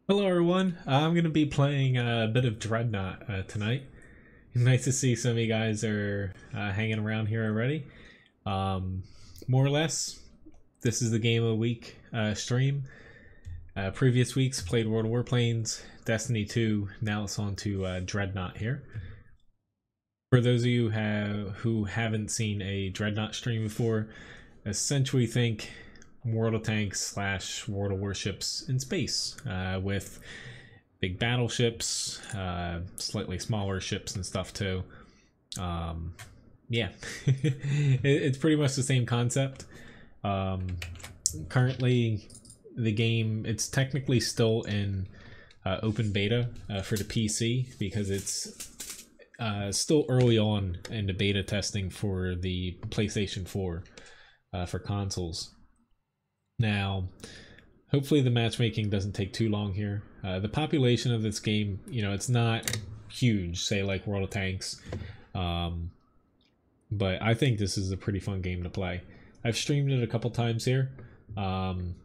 Hello everyone, I'm going to be playing a bit of Dreadnought tonight. Nice to see some of you guys are hanging around here already. More or less, this is the Game of the Week stream. Previous weeks played World of Warplanes, Destiny 2, now it's on to Dreadnought here. For those of you who haven't seen a Dreadnought stream before, essentially think World of Tanks slash World of Warships in space with big battleships, slightly smaller ships and stuff too. Yeah, it's pretty much the same concept. Currently, the game, it's technically still in open beta for the PC because it's still early on in the beta testing for the PlayStation 4 for consoles. Now, hopefully the matchmaking doesn't take too long here. The population of this game, you know, it's not huge, say like World of Tanks, but I think this is a pretty fun game to play. I've streamed it a couple times here, and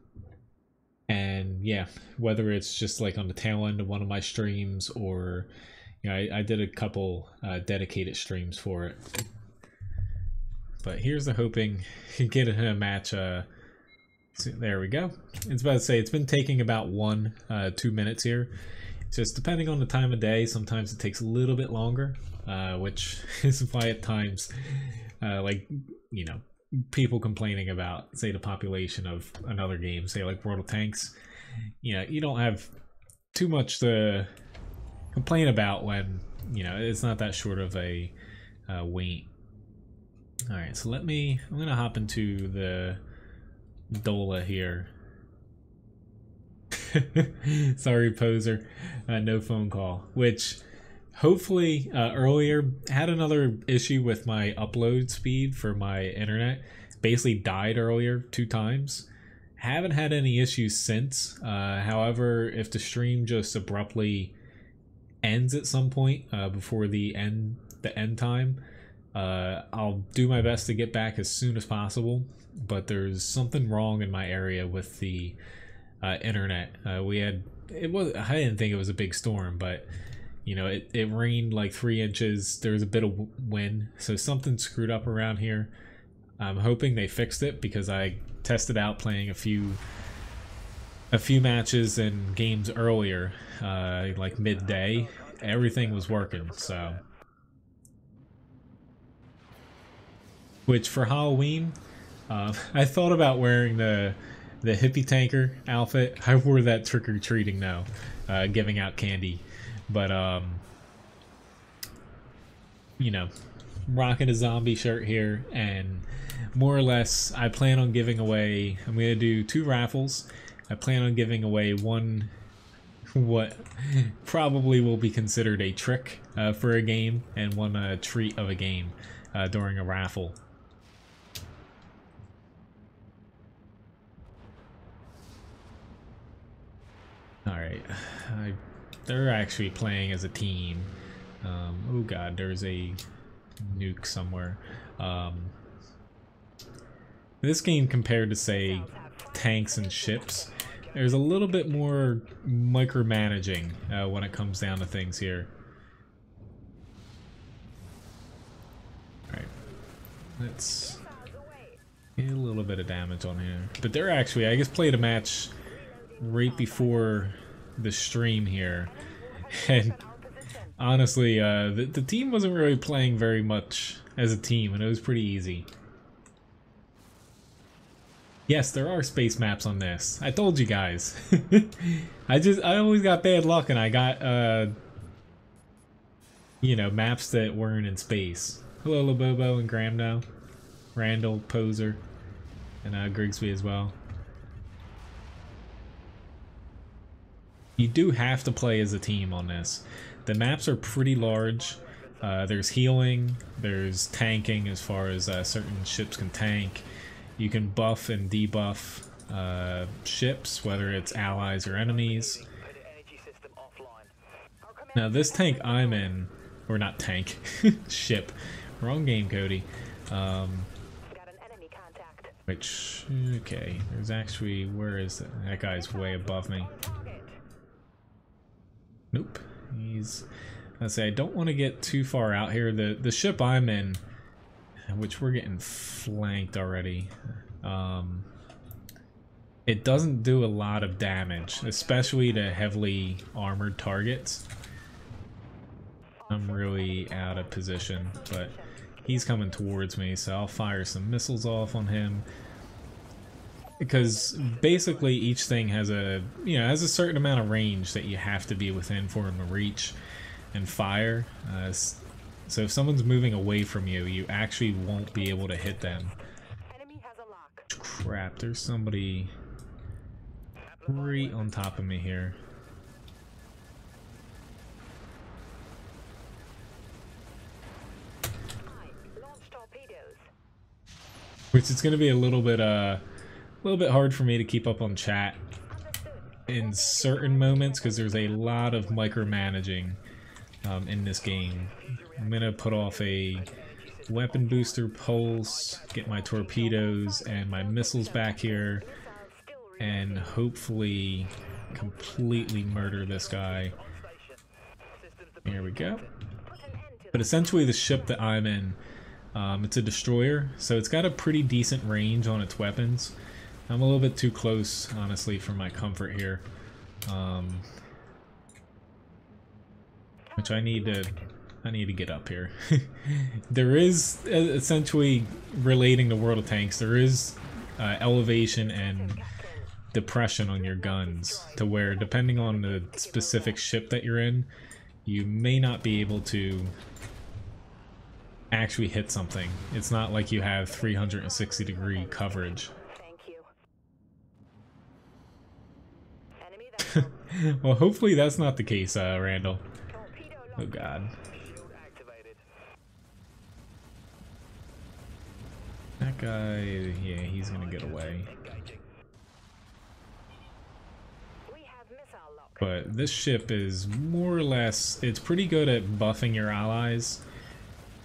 yeah, whether it's just like on the tail end of one of my streams or, you know, I did a couple dedicated streams for it. But here's the hoping to get in a match. So there we go. It's about to say it's been taking about 2 minutes here. Just depending on the time of day, sometimes it takes a little bit longer, which is why at times, like, you know, people complaining about, say, the population of another game, say like World of Tanks, you know, you don't have too much to complain about when, you know, it's not that short of a wait. All right, so I'm gonna hop into the Dola here. Sorry, poser. No phone call. Which, hopefully, earlier had another issue with my upload speed for my internet. Basically died earlier 2 times. Haven't had any issues since. However, if the stream just abruptly ends at some point before the end time, I'll do my best to get back as soon as possible. But there's something wrong in my area with the internet. I didn't think it was a big storm, but you know, it rained like 3 inches. There was a bit of wind, so something screwed up around here. I'm hoping they fixed it because I tested out playing a few matches and games earlier, like midday. Everything was working, so. Which for Halloween, I thought about wearing the hippie tanker outfit. I wore that trick-or-treating now, giving out candy. But, you know, rocking a zombie shirt here, and more or less, I plan on giving away, I'm going to do 2 raffles. I plan on giving away one, what probably will be considered a trick for a game, and one treat of a game during a raffle. Alright, they're actually playing as a team. Oh god, there's a nuke somewhere. This game, compared to, say, tanks and ships, there's a little bit more micromanaging when it comes down to things here. Alright, let's get a little bit of damage on here. But they're actually, I just played a match right before the stream here, and honestly, the team wasn't really playing very much as a team, and it was pretty easy. Yes, there are space maps on this. I told you guys. I always got bad luck, and I got you know, maps that weren't in space. Hello, Lobobo and Graham now, Randall, Poser, and Grigsby as well. You do have to play as a team on this. The maps are pretty large. There's healing, there's tanking as far as certain ships can tank. You can buff and debuff ships, whether it's allies or enemies. Now this tank I'm in, or not tank, ship. Wrong game, Cody. Which, okay, there's actually, where is that? That guy's way above me. Nope. He's... I say I don't want to get too far out here. The ship I'm in, which we're getting flanked already, it doesn't do a lot of damage, especially to heavily armored targets. I'm really out of position, but he's coming towards me, so I'll fire some missiles off on him. Because basically each thing has a, has a certain amount of range that you have to be within for him to reach and fire. So if someone's moving away from you, you actually won't be able to hit them. Crap, there's somebody right on top of me here. Which is going to be a little bit hard for me to keep up on chat in certain moments because there's a lot of micromanaging in this game. I'm going to put off a weapon booster pulse, get my torpedoes and my missiles back here, and hopefully completely murder this guy. Here we go. But essentially the ship that I'm in, it's a destroyer, so it's got a pretty decent range on its weapons. I'm a little bit too close, honestly, for my comfort here. Which I need to get up here. There is, essentially, relating to World of Tanks, there is elevation and depression on your guns, to where, depending on the specific ship that you're in, you may not be able to actually hit something. It's not like you have 360-degree coverage. Well, hopefully that's not the case, Randall. Oh god. That guy, yeah, he's gonna get away. But this ship is more or less, it's pretty good at buffing your allies,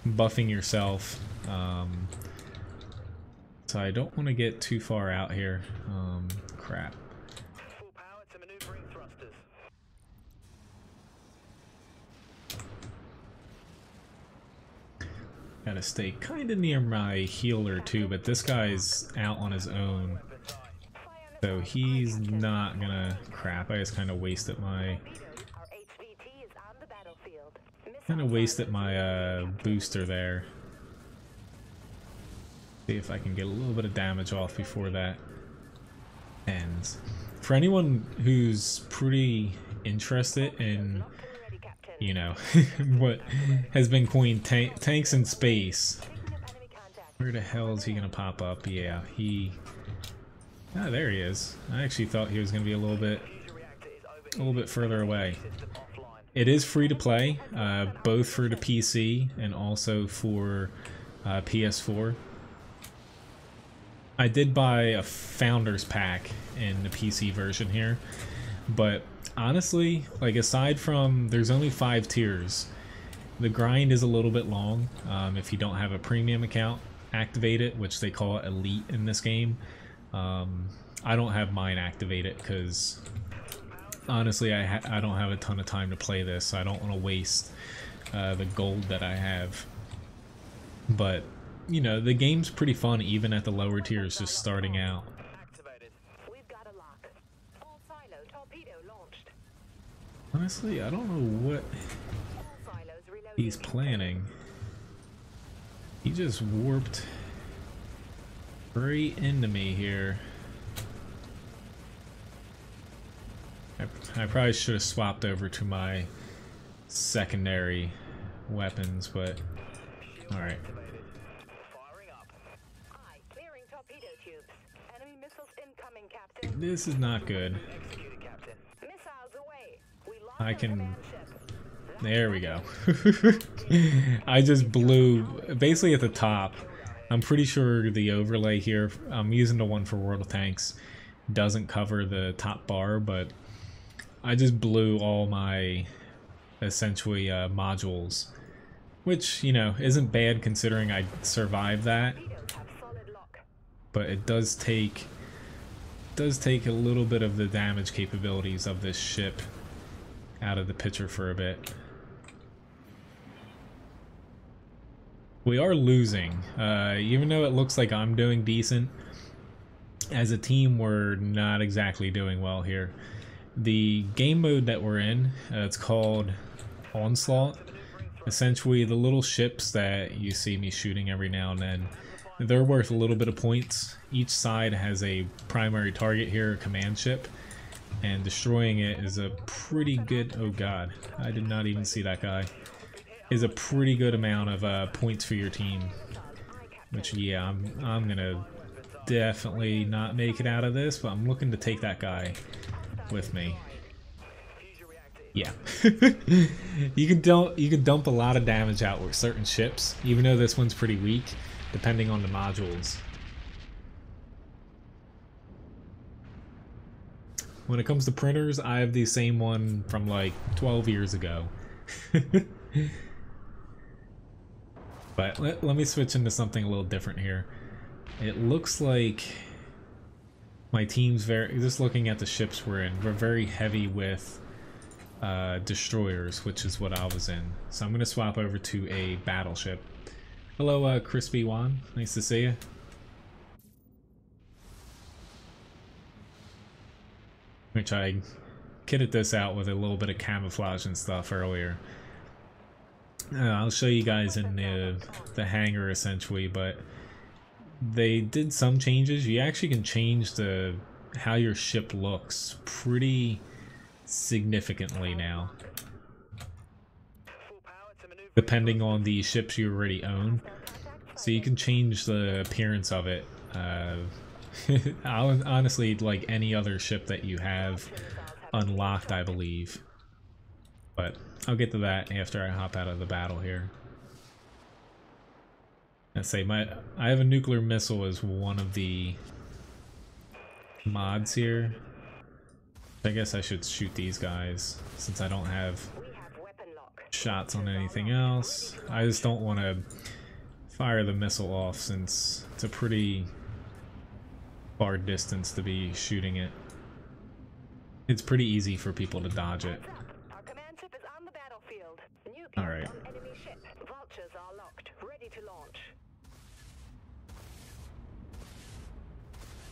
buffing yourself. So I don't want to get too far out here. Crap. Gotta stay kind of near my healer too, but this guy's out on his own. So he's not gonna... Crap, I just kind of wasted my... booster there. See if I can get a little bit of damage off before that ends. For anyone who's pretty interested in, what has been coined tanks in space, where the hell is he gonna pop up? Yeah, ah, there he is. I actually thought he was gonna be a little bit further away. It is free to play, both for the PC and also for PS4. I did buy a Founders Pack in the PC version here, but honestly, like, aside from, there's only 5 tiers. The grind is a little bit long if you don't have a premium account activated, which they call it Elite in this game. I don't have mine activated because honestly I don't have a ton of time to play this, so I don't want to waste the gold that I have. But the game's pretty fun even at the lower tiers, just starting out. Honestly, I don't know what he's planning. He just warped right into me here. I probably should have swapped over to my secondary weapons, but alright. This is not good. I can... There we go. I just blew basically at the top. I'm pretty sure the overlay here, I'm using the one for World of Tanks, doesn't cover the top bar, but I just blew all my essentially modules, which isn't bad considering I survived that, but it does take a little bit of the damage capabilities of this ship out of the picture for a bit. We are losing, even though it looks like I'm doing decent. As a team, we're not exactly doing well here. The game mode that we're in, it's called Onslaught. Essentially, the little ships that you see me shooting every now and then, they're worth a little bit of points. Each side has a primary target here, a command ship, and destroying it is a pretty good... Oh god, I did not even see that guy. Is a pretty good amount of points for your team. Which, yeah, I'm gonna definitely not make it out of this, but I'm looking to take that guy with me. Yeah. you can dump a lot of damage out with certain ships, even though this one's pretty weak, depending on the modules. When it comes to printers, I have the same one from like 12 years ago. But let me switch into something a little different here. It looks like my team's just looking at the ships we're in, we're very heavy with destroyers, which is what I was in. So I'm going to swap over to a battleship. Hello, Crispy Juan. Nice to see you. Which I kitted this out with a little bit of camouflage and stuff earlier. I'll show you guys in the hangar essentially, but they did some changes. You actually can change how your ship looks pretty significantly now, depending on the ships you already own. So you can change the appearance of it. Honestly, like any other ship that you have unlocked, I believe. But I'll get to that after I hop out of the battle here. Let's say I have a nuclear missile as one of the mods here. I guess I should shoot these guys since I don't have shots on anything else. I just don't want to fire the missile off since it's a pretty far distance to be shooting it. It's pretty easy for people to dodge it. Alright.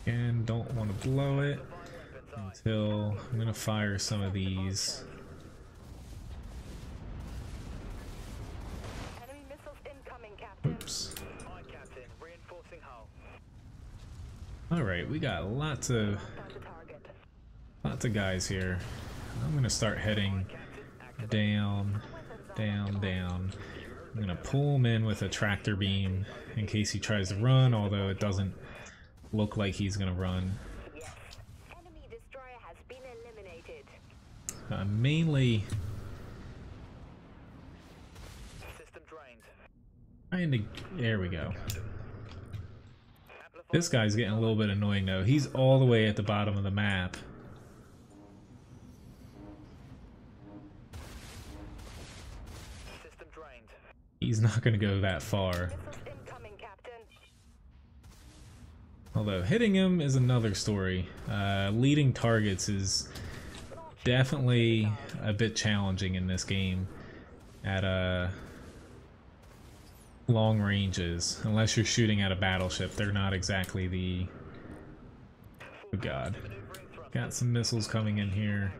And don't want to blow it until I'm going to fire some of these. Oops. Alright, we got lots of guys here. I'm going to start heading down, down, down. I'm going to pull him in with a tractor beam in case he tries to run, although it doesn't look like he's going to run. Mainly trying to... There we go. This guy's getting a little bit annoying though. He's all the way at the bottom of the map. He's not going to go that far. Although hitting him is another story. Leading targets is definitely a bit challenging in this game at long ranges. Unless you're shooting at a battleship, they're not exactly the... Oh god. Got some missiles coming in here.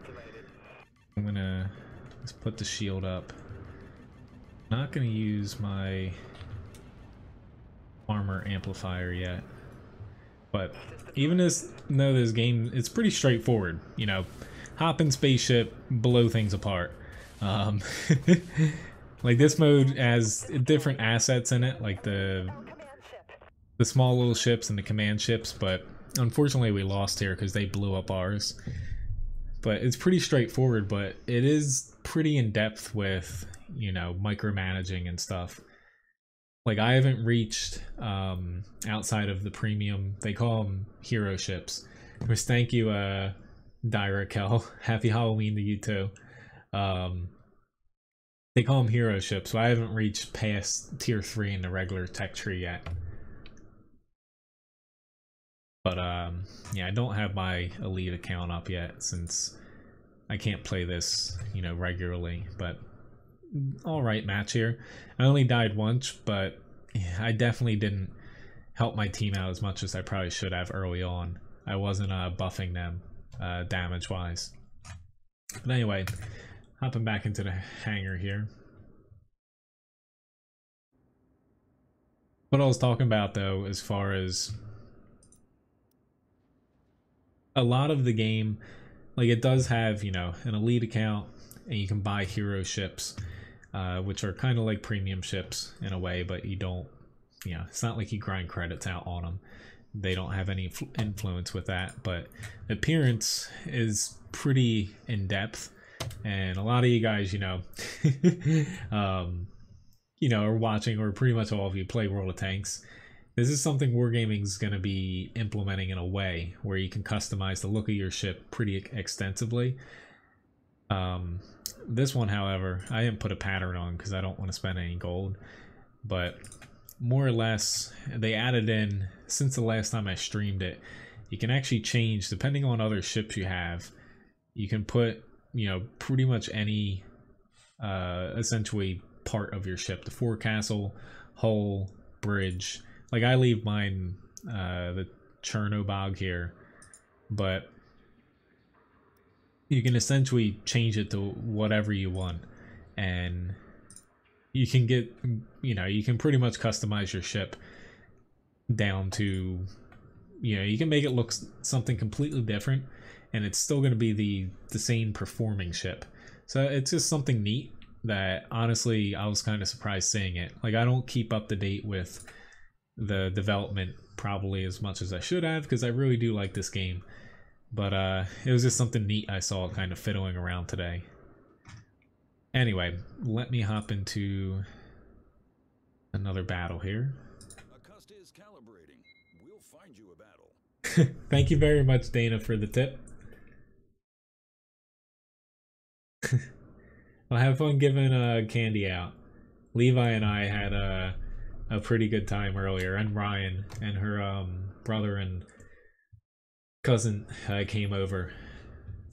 I'm gonna just put the shield up. Not gonna use my armor amplifier yet. But even though this game, it's pretty straightforward, you know, hop in spaceship, blow things apart. Like this mode has different assets in it, like the small little ships and the command ships, but unfortunately we lost here because they blew up ours. But it's pretty straightforward, but it is pretty in-depth with, you know, micromanaging and stuff. Like I haven't reached outside of the premium, they call them hero ships. Which thank you, Dyrakel. Happy Halloween to you too. They call them hero ships, so I haven't reached past tier 3 in the regular tech tree yet. But yeah, I don't have my elite account up yet since I can't play this, you know, regularly, but alright match here. I only died once, but I definitely didn't help my team out as much as I probably should have early on. I wasn't buffing them damage-wise. But anyway, hopping back into the hangar here. What I was talking about, though, as far as a lot of the game, like it does have, you know, an elite account, and you can buy hero ships, which are kind of like premium ships in a way, but you don't, you know, it's not like you grind credits out on them. They don't have any influence with that, but the appearance is pretty in-depth, and a lot of you guys, you know, you know, are watching, or pretty much all of you play World of Tanks. This is something Wargaming is going to be implementing in a way where you can customize the look of your ship pretty extensively. This one, however, I didn't put a pattern on because I don't want to spend any gold, but more or less they added in, since the last time I streamed it, you can actually change depending on other ships you have. You can put, you know, pretty much any essentially part of your ship, the forecastle, hull, bridge. Like I leave mine the Chernobog here, but you can essentially change it to whatever you want, and you can get, you know, you can pretty much customize your ship down to, you know, you can make it look something completely different, and it's still going to be the same performing ship. So it's just something neat that honestly I was kind of surprised seeing it. Like I don't keep up to date with the development probably as much as I should have, because I really do like this game, but it was just something neat I saw kind of fiddling around today. Anyway, let me hop into another battle here. Acosta is calibrating. We'll find you a battle. Thank you very much, Dana, for the tip. I'll have fun giving candy out. Levi and I had a pretty good time earlier, and Ryan and her brother and cousin came over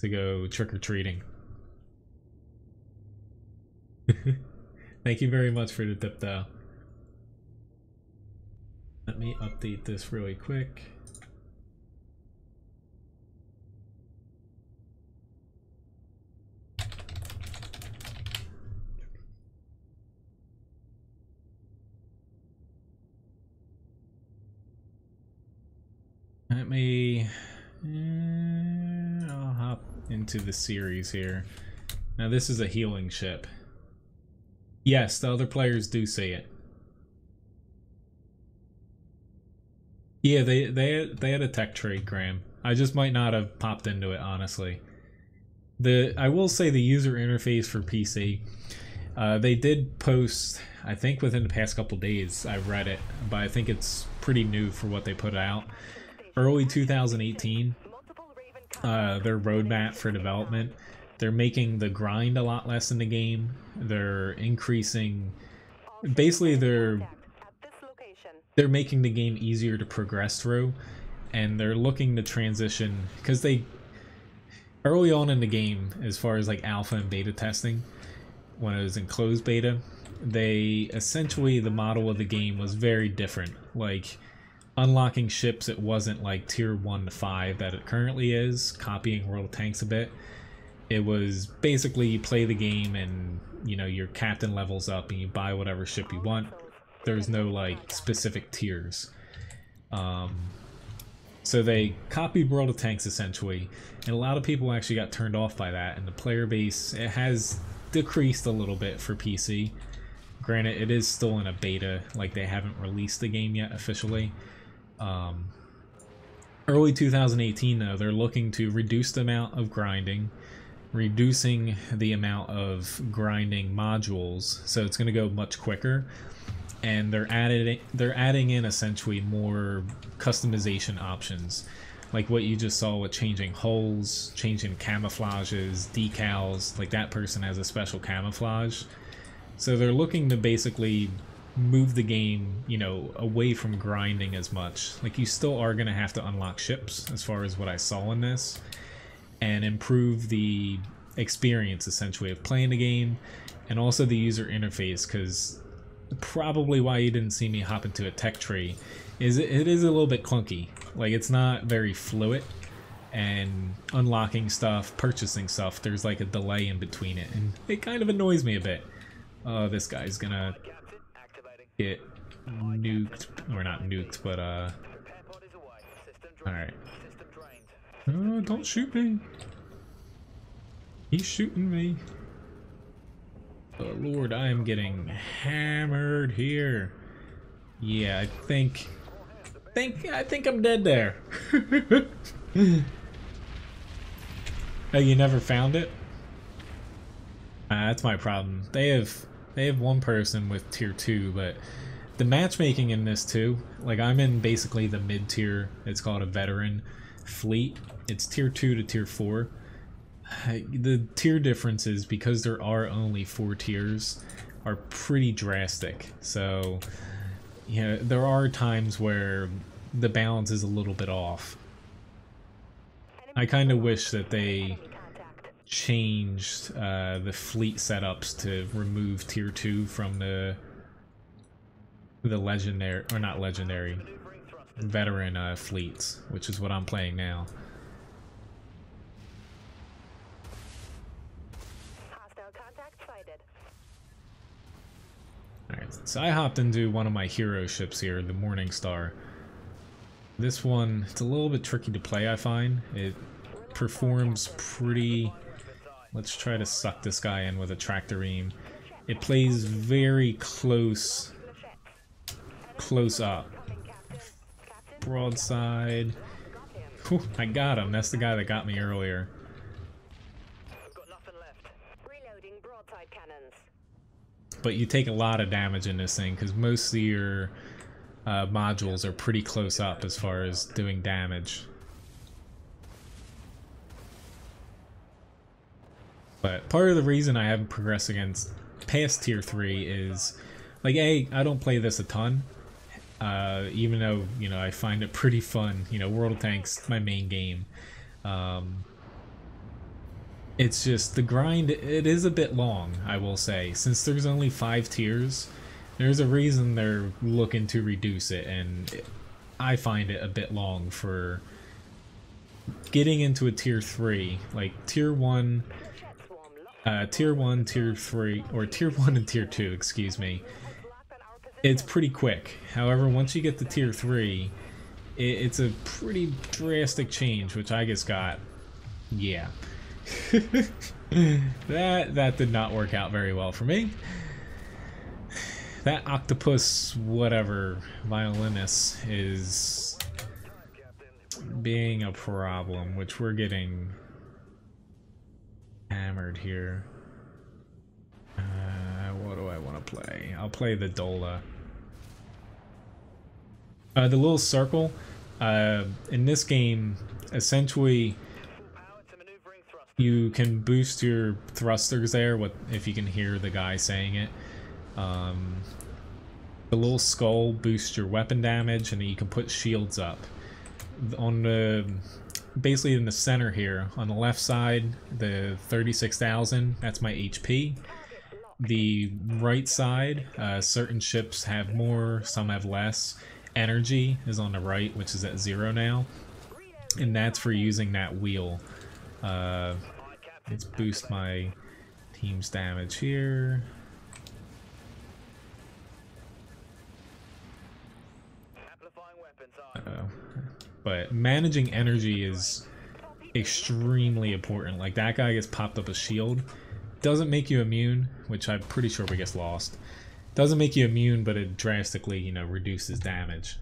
to go trick-or-treating. Thank you very much for the tip, though. Let me update this really quick. Let me... I'll hop into the series here. Now this is a healing ship. Yes, the other players do see it. Yeah, they had a tech trade, Graham. I just might not have popped into it, honestly. I will say the user interface for PC, they did post, I think within the past couple days, I read it, but I think it's pretty new for what they put out. Early 2018, their roadmap for development, they're making the grind a lot less in the game. They're increasing, basically they're making the game easier to progress through, and they're looking to transition, because they, early on in the game, as far as like alpha and beta testing, when it was in closed beta, they essentially, the model of the game was very different. Like, unlocking ships, it wasn't like tier 1 to 5 that it currently is, copying World of Tanks a bit. It was basically you play the game and, you know, your captain levels up and you buy whatever ship you want. There's no like specific tiers. So they copied World of Tanks essentially, and a lot of people actually got turned off by that, and the player base, it has decreased a little bit for PC. Granted, it is still in a beta, like they haven't released the game yet officially. Early 2018 though, they're looking to reduce the amount of grinding, reducing the amount of grinding modules, so it's going to go much quicker, and they're adding in essentially more customization options, like what you just saw with changing hulls, changing camouflages, decals. Like that person has a special camouflage, so they're looking to basically move the game, you know, away from grinding as much. Like you still are going to have to unlock ships, as far as what I saw in this, and improve the experience essentially of playing the game, and also the user interface, because probably why you didn't see me hop into a tech tree is it is a little bit clunky. Like, it's not very fluid, and unlocking stuff, purchasing stuff, there's like a delay in between it, and it kind of annoys me a bit. Oh, this guy's gonna get nuked, or not nuked, but alright. Oh, don't shoot me. He's shooting me. Oh Lord, I am getting hammered here. Yeah, I think I'm dead there. Oh, you never found it? That's my problem. They have one person with tier 2, but the matchmaking in this too, like I'm in basically the mid tier. It's called a veteran fleet. It's tier 2 to tier 4. The tier differences, because there are only 4 tiers, are pretty drastic. So, yeah, there are times where the balance is a little bit off. I kind of wish that they changed the fleet setups to remove tier 2 from the legendary, or not legendary, veteran fleets, which is what I'm playing now. Alright, so I hopped into one of my hero ships here, the Morning Star. This one, it's a little bit tricky to play, I find. It performs pretty... Let's try to suck this guy in with a tractor beam. It plays very close up. Broadside. Whew, I got him. That's the guy that got me earlier. But you take a lot of damage in this thing, because most of your modules are pretty close up as far as doing damage. But part of the reason I haven't progressed against past tier 3 is, like, A, I don't play this a ton, even though, you know, I find it pretty fun. You know, World of Tanks, my main game. It's just, the grind, it is a bit long, I will say. Since there's only 5 tiers, there's a reason they're looking to reduce it, and I find it a bit long for getting into a tier 3. Like, tier 1, tier 3, or tier 1 and tier 2, excuse me. It's pretty quick. However, once you get to tier 3, it's a pretty drastic change, which I just got, yeah. that did not work out very well for me. That octopus whatever violinist is being a problem, which we're getting hammered here. What do I want to play? I'll play the Dola. The little circle in this game, essentially you can boost your thrusters there, if you can hear the guy saying it. The little skull boosts your weapon damage, and then you can put shields up. On the, basically in the center here, on the left side, the 36,000, that's my HP. The right side, certain ships have more, some have less. Energy is on the right, which is at 0 now, and that's for using that wheel. Let's boost my team's damage here. But managing energy is extremely important. Like, that guy gets popped up a shield. Doesn't make you immune, which I'm pretty sure we just lost. Doesn't make you immune, but it drastically, you know, reduces damage.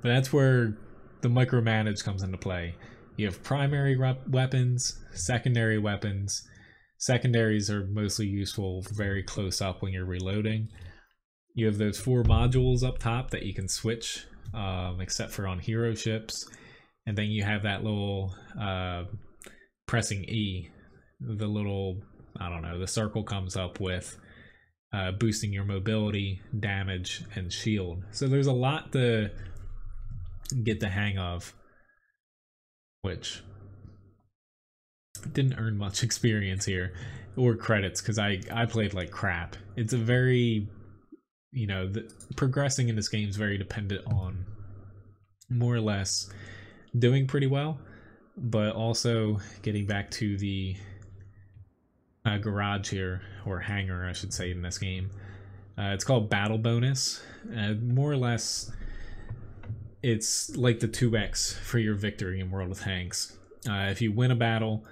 But that's where the micromanage comes into play. You have primary weapons, secondary weapons. Secondaries are mostly useful very close up when you're reloading. You have those 4 modules up top that you can switch, except for on hero ships. And then you have that little pressing E, the little, I don't know, the circle comes up with boosting your mobility, damage, and shield. So there's a lot to get the hang of, which Didn't earn much experience here or credits because I played like crap. It's a very, you know, progressing in this game is very dependent on more or less doing pretty well, but also getting back to the garage here, or hangar I should say, in this game. It's called battle bonus. More or less it's like the 2x for your victory in World of Tanks. If you win a battle,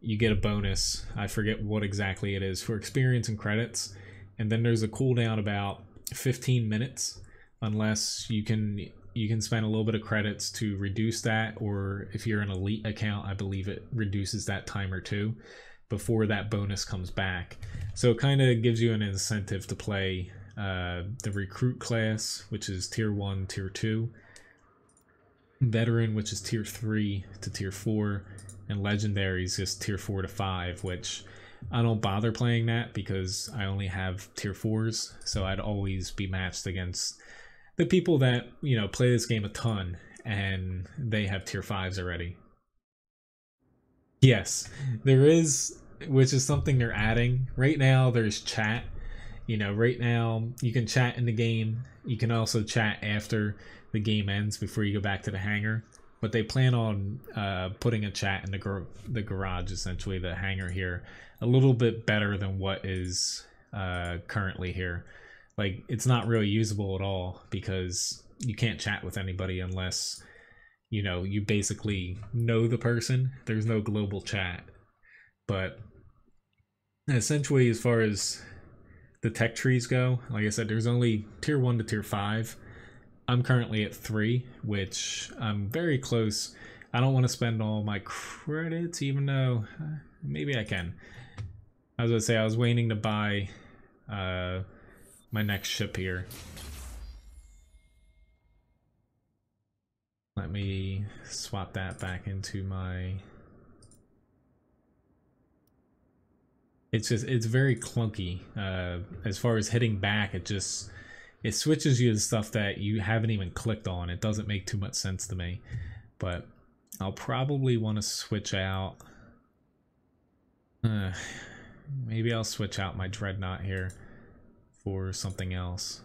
you get a bonus. I forget what exactly it is for experience and credits, and then there's a cooldown about 15 minutes, unless you can spend a little bit of credits to reduce that, or if you're an elite account, I believe it reduces that timer too before that bonus comes back. So it kind of gives you an incentive to play the recruit class, which is tier 1, tier 2, veteran, which is tier 3 to tier 4, and legendary is just tier 4 to 5, which I don't bother playing that because I only have tier 4s, so I'd always be matched against the people that, you know, play this game a ton and they have tier 5s already. Yes, there is, which is something they're adding. Right now there's chat. You know, right now you can chat in the game. You can also chat after the game ends before you go back to the hangar. But they plan on putting a chat in the garage, essentially, the hangar here, a little bit better than what is currently here. Like, it's not really usable at all because you can't chat with anybody unless, you know, you basically know the person. There's no global chat. But essentially, as far as the tech trees go, like I said, there's only tier 1 to tier 5. I'm currently at 3, which I'm very close. I don't want to spend all my credits, even though maybe I can. I was going to say, I was waiting to buy my next ship here. Let me swap that back into my... It's very clunky. As far as hitting back, it switches you to stuff that you haven't even clicked on. It doesn't make too much sense to me. But I'll probably want to switch out... maybe I'll switch out my Dreadnought here for something else.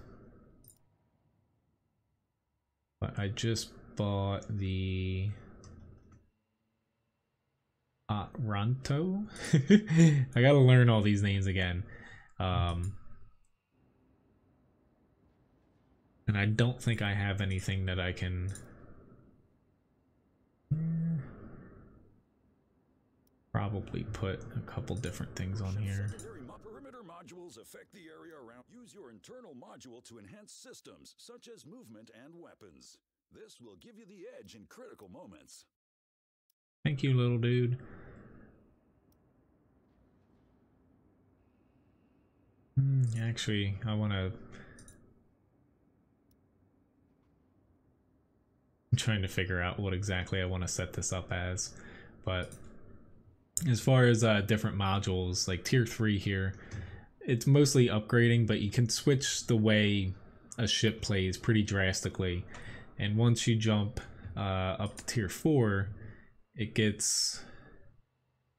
But I just bought the... Ronto? I gotta learn all these names again. And I don't think I have anything that I can... probably put a couple different things on here. Perimeter modules affect the area around. Use your internal module to enhance systems such as movement and weapons. This will give you the edge in critical moments. Thank you, little dude. Actually, I want to... I'm trying to figure out what exactly I want to set this up as. But as far as different modules, like tier 3 here, it's mostly upgrading, but you can switch the way a ship plays pretty drastically. And once you jump up to tier 4, it gets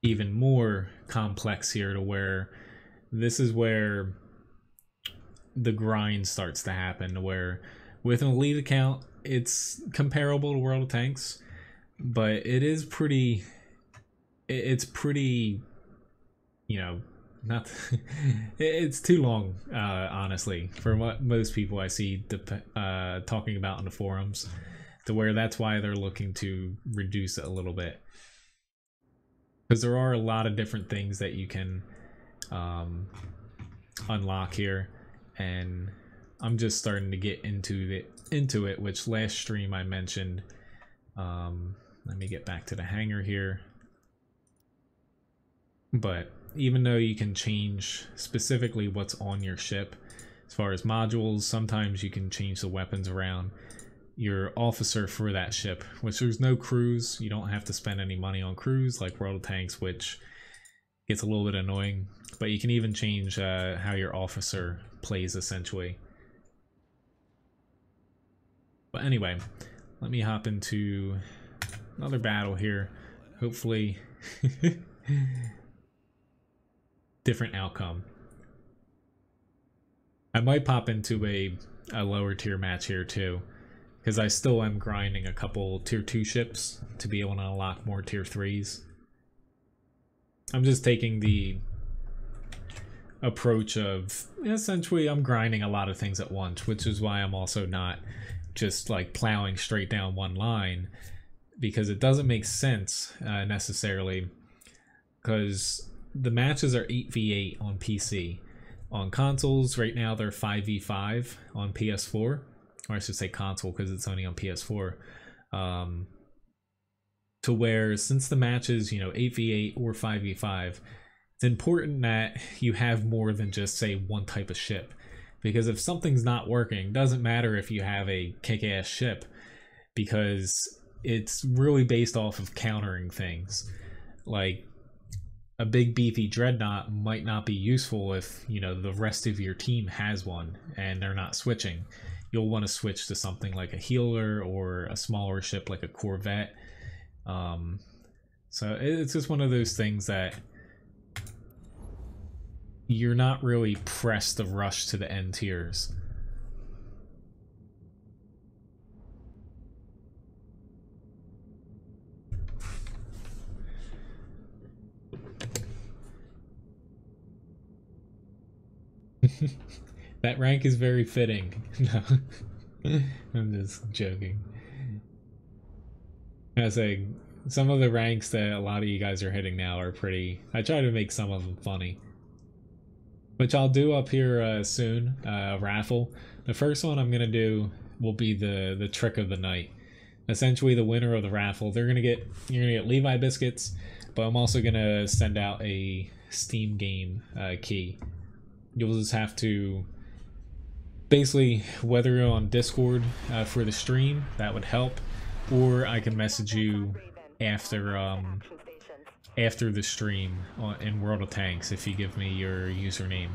even more complex here, to where this is where the grind starts to happen, where with an elite account it's comparable to World of Tanks, but it's pretty, you know, not it's too long, honestly, for what most people I see talking about in the forums, to where that's why they're looking to reduce it a little bit, because there are a lot of different things that you can unlock here, and I'm just starting to get into it, which last stream I mentioned. Let me get back to the hangar here. But even though you can change specifically what's on your ship, as far as modules, sometimes you can change the weapons around your officer for that ship, which there's no crews. You don't have to spend any money on crews like World of Tanks, which gets a little bit annoying. But you can even change how your officer plays, essentially. But anyway, let me hop into another battle here. Hopefully different outcome. I might pop into a lower tier match here too, because I still am grinding a couple tier 2 ships to be able to unlock more tier 3s. I'm just taking the approach of, essentially, I'm grinding a lot of things at once, which is why I'm also not just like plowing straight down one line, because it doesn't make sense necessarily, because the matches are 8v8 on PC. On consoles, right now they're 5v5 on PS4, or I should say console because it's only on PS4. To where, since the matches, 8v8 or 5v5, it's important that you have more than just, say, one type of ship. Because if something's not working, doesn't matter if you have a kick-ass ship, because it's really based off of countering things. Like, a big beefy Dreadnought might not be useful if, the rest of your team has one and they're not switching. You'll want to switch to something like a healer or a smaller ship like a Corvette. So it's just one of those things that you're not really pressed to rush to the end tiers. That rank is very fitting. No, I'm just joking. I say, some of the ranks that a lot of you guys are hitting now are pretty... I try to make some of them funny. Which I'll do up here soon, raffle. The first one I'm going to do will be the trick of the night. Essentially, the winner of the raffle, you're gonna get Levi biscuits, but I'm also going to send out a Steam game key. You'll just have to... Basically, whether you're on Discord for the stream, that would help, or I can message you after the stream in World of Tanks if you give me your username.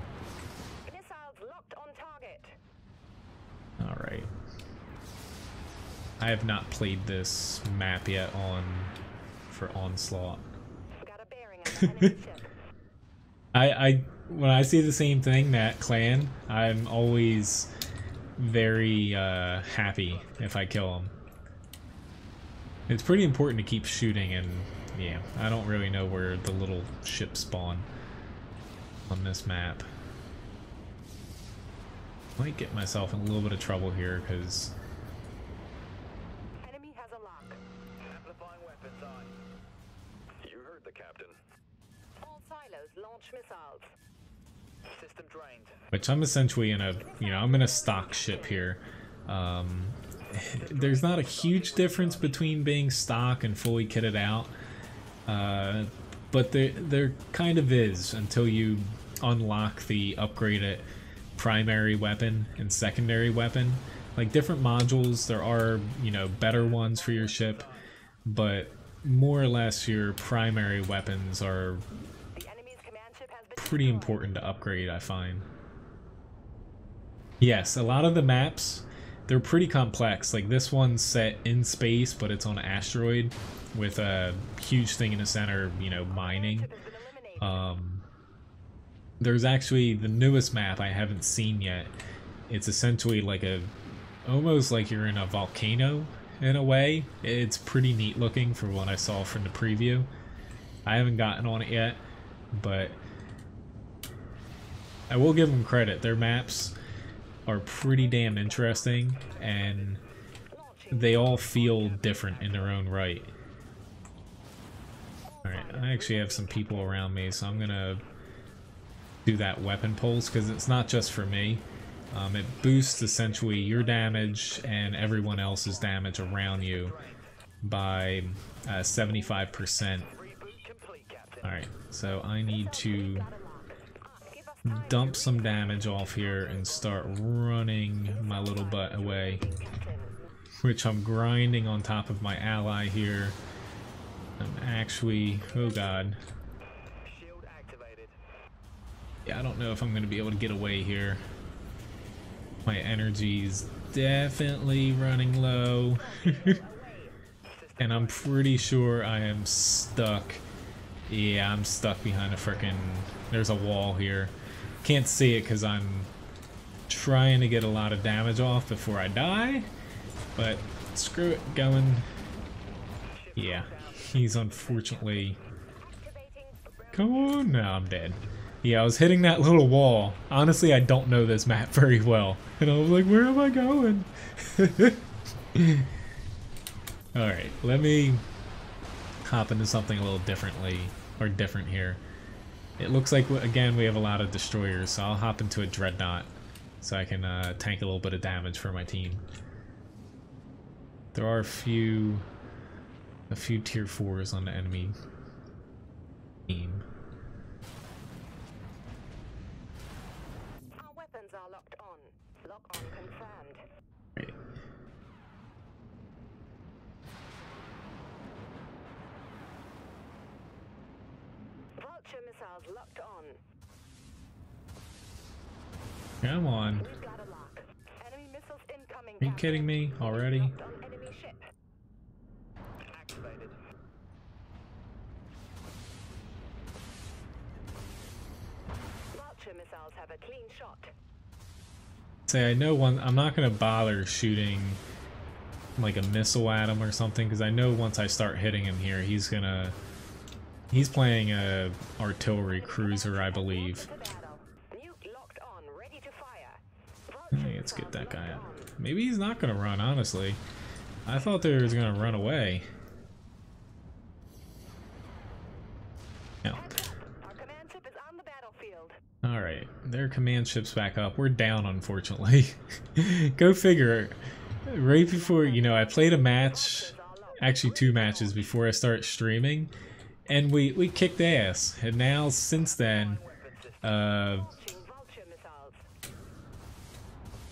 Alright. I have not played this map yet for Onslaught. When I see the same thing, that clan, I'm always very happy if I kill them. It's pretty important to keep shooting, and yeah, I don't really know where the little ships spawn on this map. Might get myself in a little bit of trouble here, because... Enemy has a lock. Amplifying weapons on. You heard the captain. All silos launch missiles. System drained. Which I'm essentially in a, I'm in a stock ship here. There's not a huge difference between being stock and fully kitted out, but there kind of is until you unlock the upgraded primary weapon and secondary weapon. Like, different modules, there are, better ones for your ship, but more or less your primary weapons are pretty important to upgrade, I find. Yes, a lot of the maps, they're pretty complex. Like, this one's set in space, but it's on an asteroid with a huge thing in the center, mining. There's actually the newest map I haven't seen yet. It's essentially like almost like you're in a volcano in a way. It's pretty neat looking for what I saw from the preview. I haven't gotten on it yet, but I will give them credit. Their maps are pretty damn interesting, and they all feel different in their own right. Alright, I actually have some people around me, so I'm gonna do that weapon pulse, because it's not just for me. It boosts essentially your damage and everyone else's damage around you by 75%. Alright, so I need to dump some damage off here and start running my little butt away, which I'm grinding on top of my ally here. I'm actually, oh god. Yeah, I don't know if I'm going to be able to get away here. My energy's definitely running low. And I'm pretty sure I am stuck Yeah, I'm stuck behind a frickin'... There's a wall here. Can't see it because I'm trying to get a lot of damage off before I die. But screw it, going. Yeah, he's unfortunately... Come on, no, I'm dead. Yeah, I was hitting that little wall. Honestly, I don't know this map very well. And I was like, where am I going? Alright, let me hop into something a little different here. It looks like, again, we have a lot of destroyers, so I'll hop into a Dreadnought so I can tank a little bit of damage for my team. There are a few tier 4s on the enemy team. Our weapons are locked on. Lock on confirmed. Right. Vulture missiles locked on. Come on. We've got a lock. Enemy missiles incoming. Are you kidding me already? Locked on enemy ship. Activated. Vulture missiles have a clean shot. Say, I know one. I'm not gonna bother shooting like a missile at him or something because I know once I start hitting him here, he's playing a artillery cruiser, I believe. Nuke locked on, ready to fire. Hey, let's get that guy out. Maybe he's not gonna run. Honestly, I thought they was gonna run away. No. Our command ship is on the battlefield. Alright, their command ship's back up. We're down, unfortunately. Go figure. Right before, you know, I played a match, actually 2 matches before I start streaming, and we kicked ass. And now, since then, Launching vulture missiles.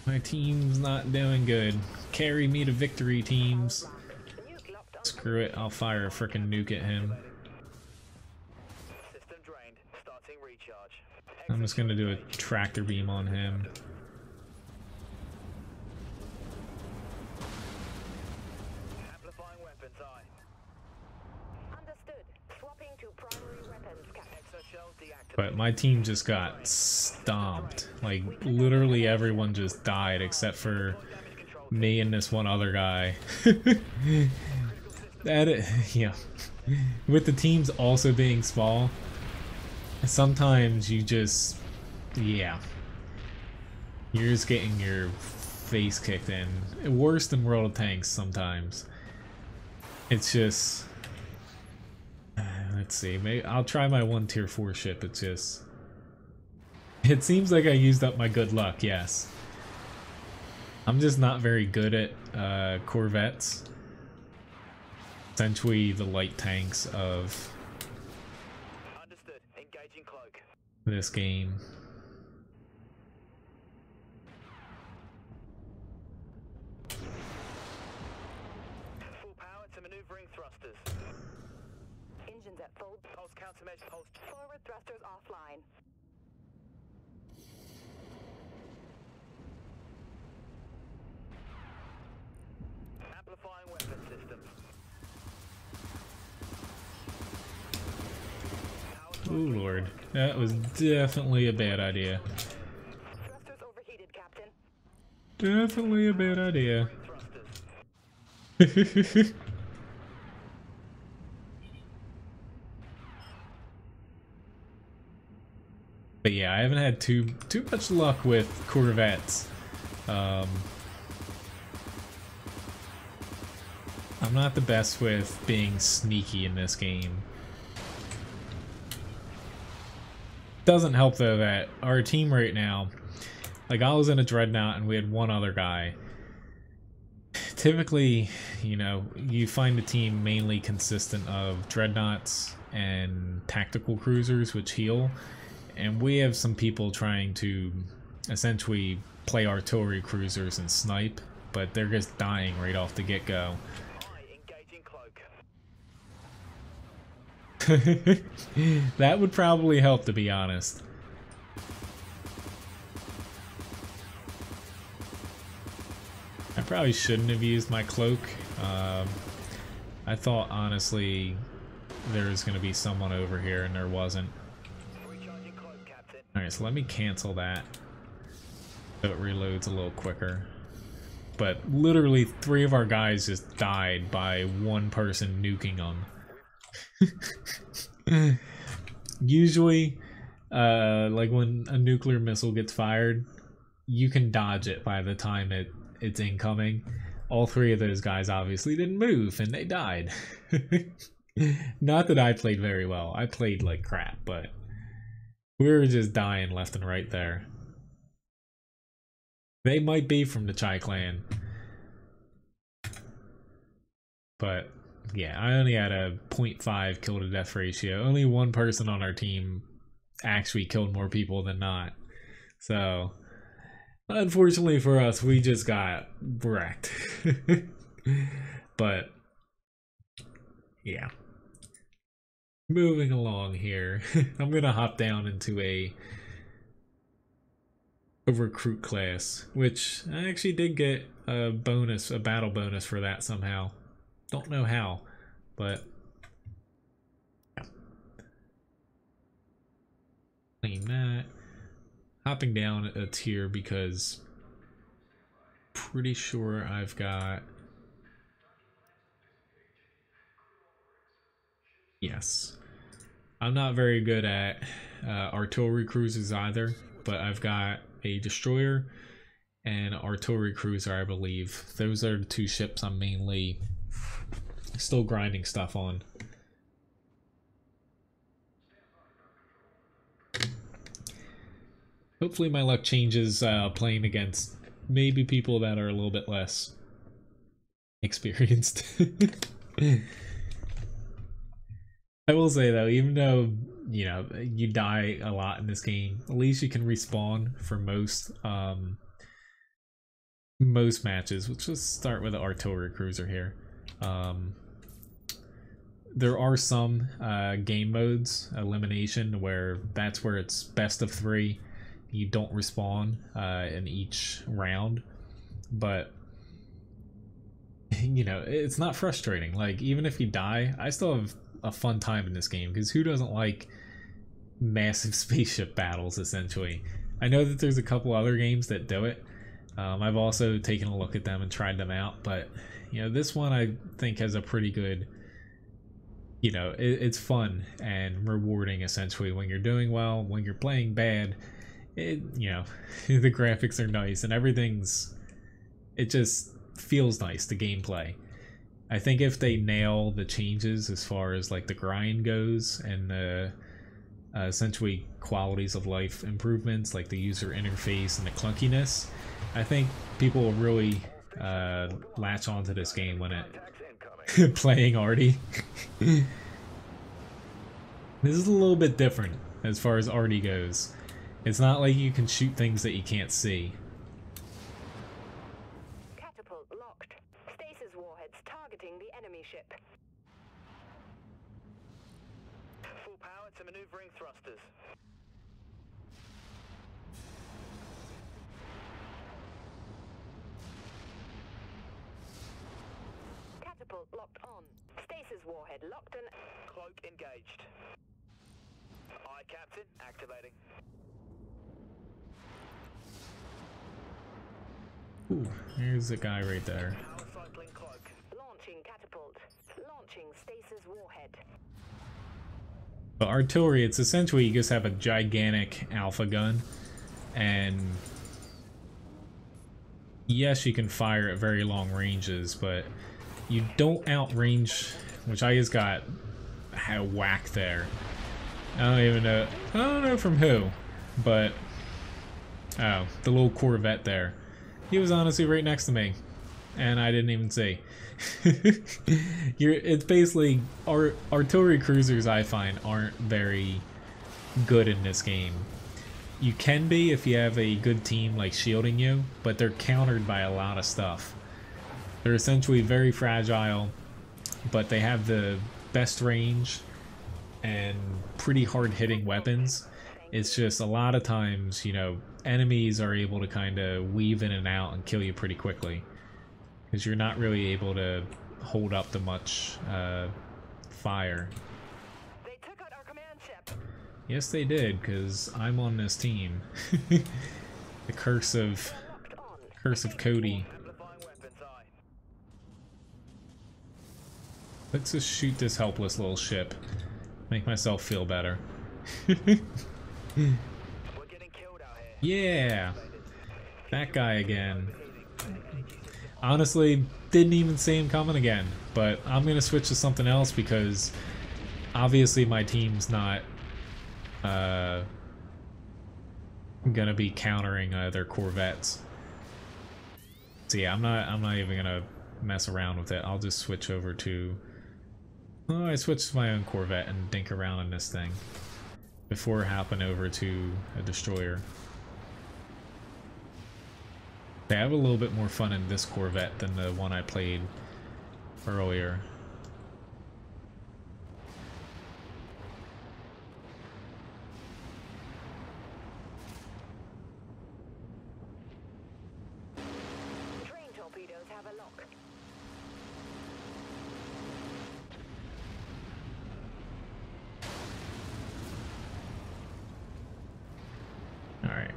my team's not doing good. Carry me to victory, teams. Nuke locked on. Screw it, I'll fire a frickin' nuke at him. System drained. Starting recharge. I'm just gonna do a tractor beam on him. Amplifying weapons, aye. Understood. Swapping to primary weapons. Exoshell deactivated. But my team just got stomped. Like, literally everyone just died except for me and this one other guy. Yeah. With the teams also being small, sometimes you just, yeah. You're just getting your face kicked in. Worse than World of Tanks sometimes. It's just... Let's see, maybe I'll try my 1 tier 4 ship. It's just... It seems like I used up my good luck, yes. I'm just not very good at Corvettes. Essentially the light tanks of Understood. Engaging cloak. this game. Full power to maneuvering thrusters. Engines at full. Pulse countermeasure. Pulse. Forward thrusters offline. Amplifying weapon systems. Oh lord, that was definitely a bad idea. Thrusters overheated, Captain. Definitely a bad idea. Thrusters. But yeah, I haven't had too much luck with Corvettes. I'm not the best with being sneaky in this game. Doesn't help though that our team right now, like I was in a Dreadnought and we had one other guy. Typically, you know, you find a team mainly consistent of Dreadnoughts and tactical cruisers which heal, and we have some people trying to essentially play artillery cruisers and snipe, but they're just dying right off the get-go. Engaging cloak. That would probably help, to be honest. I probably shouldn't have used my cloak. I thought, honestly, there was going to be someone over here, and there wasn't. Alright, so let me cancel that so it reloads a little quicker. But literally 3 of our guys just died by one person nuking them. Usually, like when a nuclear missile gets fired, you can dodge it by the time it's incoming. All 3 of those guys obviously didn't move and they died. Not that I played very well. I played like crap, but we were just dying left and right there. They might be from the Chai clan. But yeah, I only had a 0.5 kill to death ratio. Only one person on our team actually killed more people than not. So unfortunately for us, we just got wrecked. But yeah. Moving along here. I'm gonna hop down into a recruit class, which I actually did get a bonus, a battle bonus for that somehow. Don't know how, but yeah. Claim that. Hopping down a tier because pretty sure I've got, yes. I'm not very good at artillery cruisers either, but I've got a destroyer and artillery cruiser, I believe. Those are the 2 ships I'm mainly still grinding stuff on. Hopefully my luck changes playing against maybe people that are a little bit less experienced. I will say though, even though, you know, you die a lot in this game, at least you can respawn for most matches. Let's just start with the artillery cruiser here. There are some game modes, elimination, where that's where it's best of 3. You don't respawn in each round, but you know, it's not frustrating. Like, even if you die, I still have a fun time in this game, because who doesn't like massive spaceship battles, essentially? I know that there's a couple other games that do it. I've also taken a look at them and tried them out, but you know, this one I think has a pretty good, you know, it's fun and rewarding, essentially, when you're doing well. When you're playing bad, you know, the graphics are nice and everything's, it just feels nice, the gameplay. I think if they nail the changes as far as like the grind goes and the essentially qualities of life improvements, like the user interface and the clunkiness, I think people will really latch onto this game when it playing Arty. This is a little bit different as far as Arty goes. It's not like you can shoot things that you can't see. Catapult locked. Stasis warheads targeting the enemy ship. Full power to maneuvering thrusters. Catapult locked on. Stasis warhead locked and cloak engaged. Aye, Captain. Activating. Ooh, here's a guy right there. Power cycling cloak. Launching catapult. Launching stasis warhead. But artillery, it's essentially you just have a gigantic alpha gun, and yes, you can fire at very long ranges, but you don't outrange, which I just got whacked there. I don't know from who, but oh, the little Corvette there. He was honestly right next to me, and I didn't even see. It's basically, artillery cruisers, I find, aren't very good in this game. You can be if you have a good team like shielding you, but they're countered by a lot of stuff. They're essentially very fragile, but they have the best range and pretty hard-hitting weapons. It's just a lot of times, you know, enemies are able to kind of weave in and out and kill you pretty quickly, because you're not really able to hold up to much fire. Yes, they did, because I'm on this team. The curse of Cody. Let's just shoot this helpless little ship. Make myself feel better. Yeah! That guy again. Honestly, didn't even see him coming again. But I'm gonna switch to something else because obviously my team's not gonna be countering their corvettes. So yeah, I'm not even gonna mess around with it. I'll just switch over to. Oh, I switched to my own corvette and dink around in this thing before hopping over to a destroyer. I have a little bit more fun in this corvette than the one I played earlier. Train torpedoes have a lock. Alright.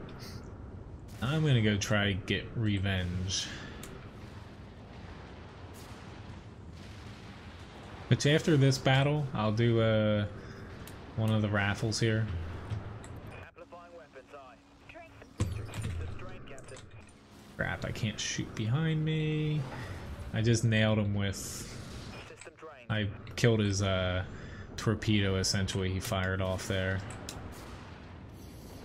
I'm gonna go try to get revenge. But after this battle, I'll do one of the raffles here. Crap, I can't shoot behind me. I just nailed him with... I killed his torpedo, essentially. He fired off there.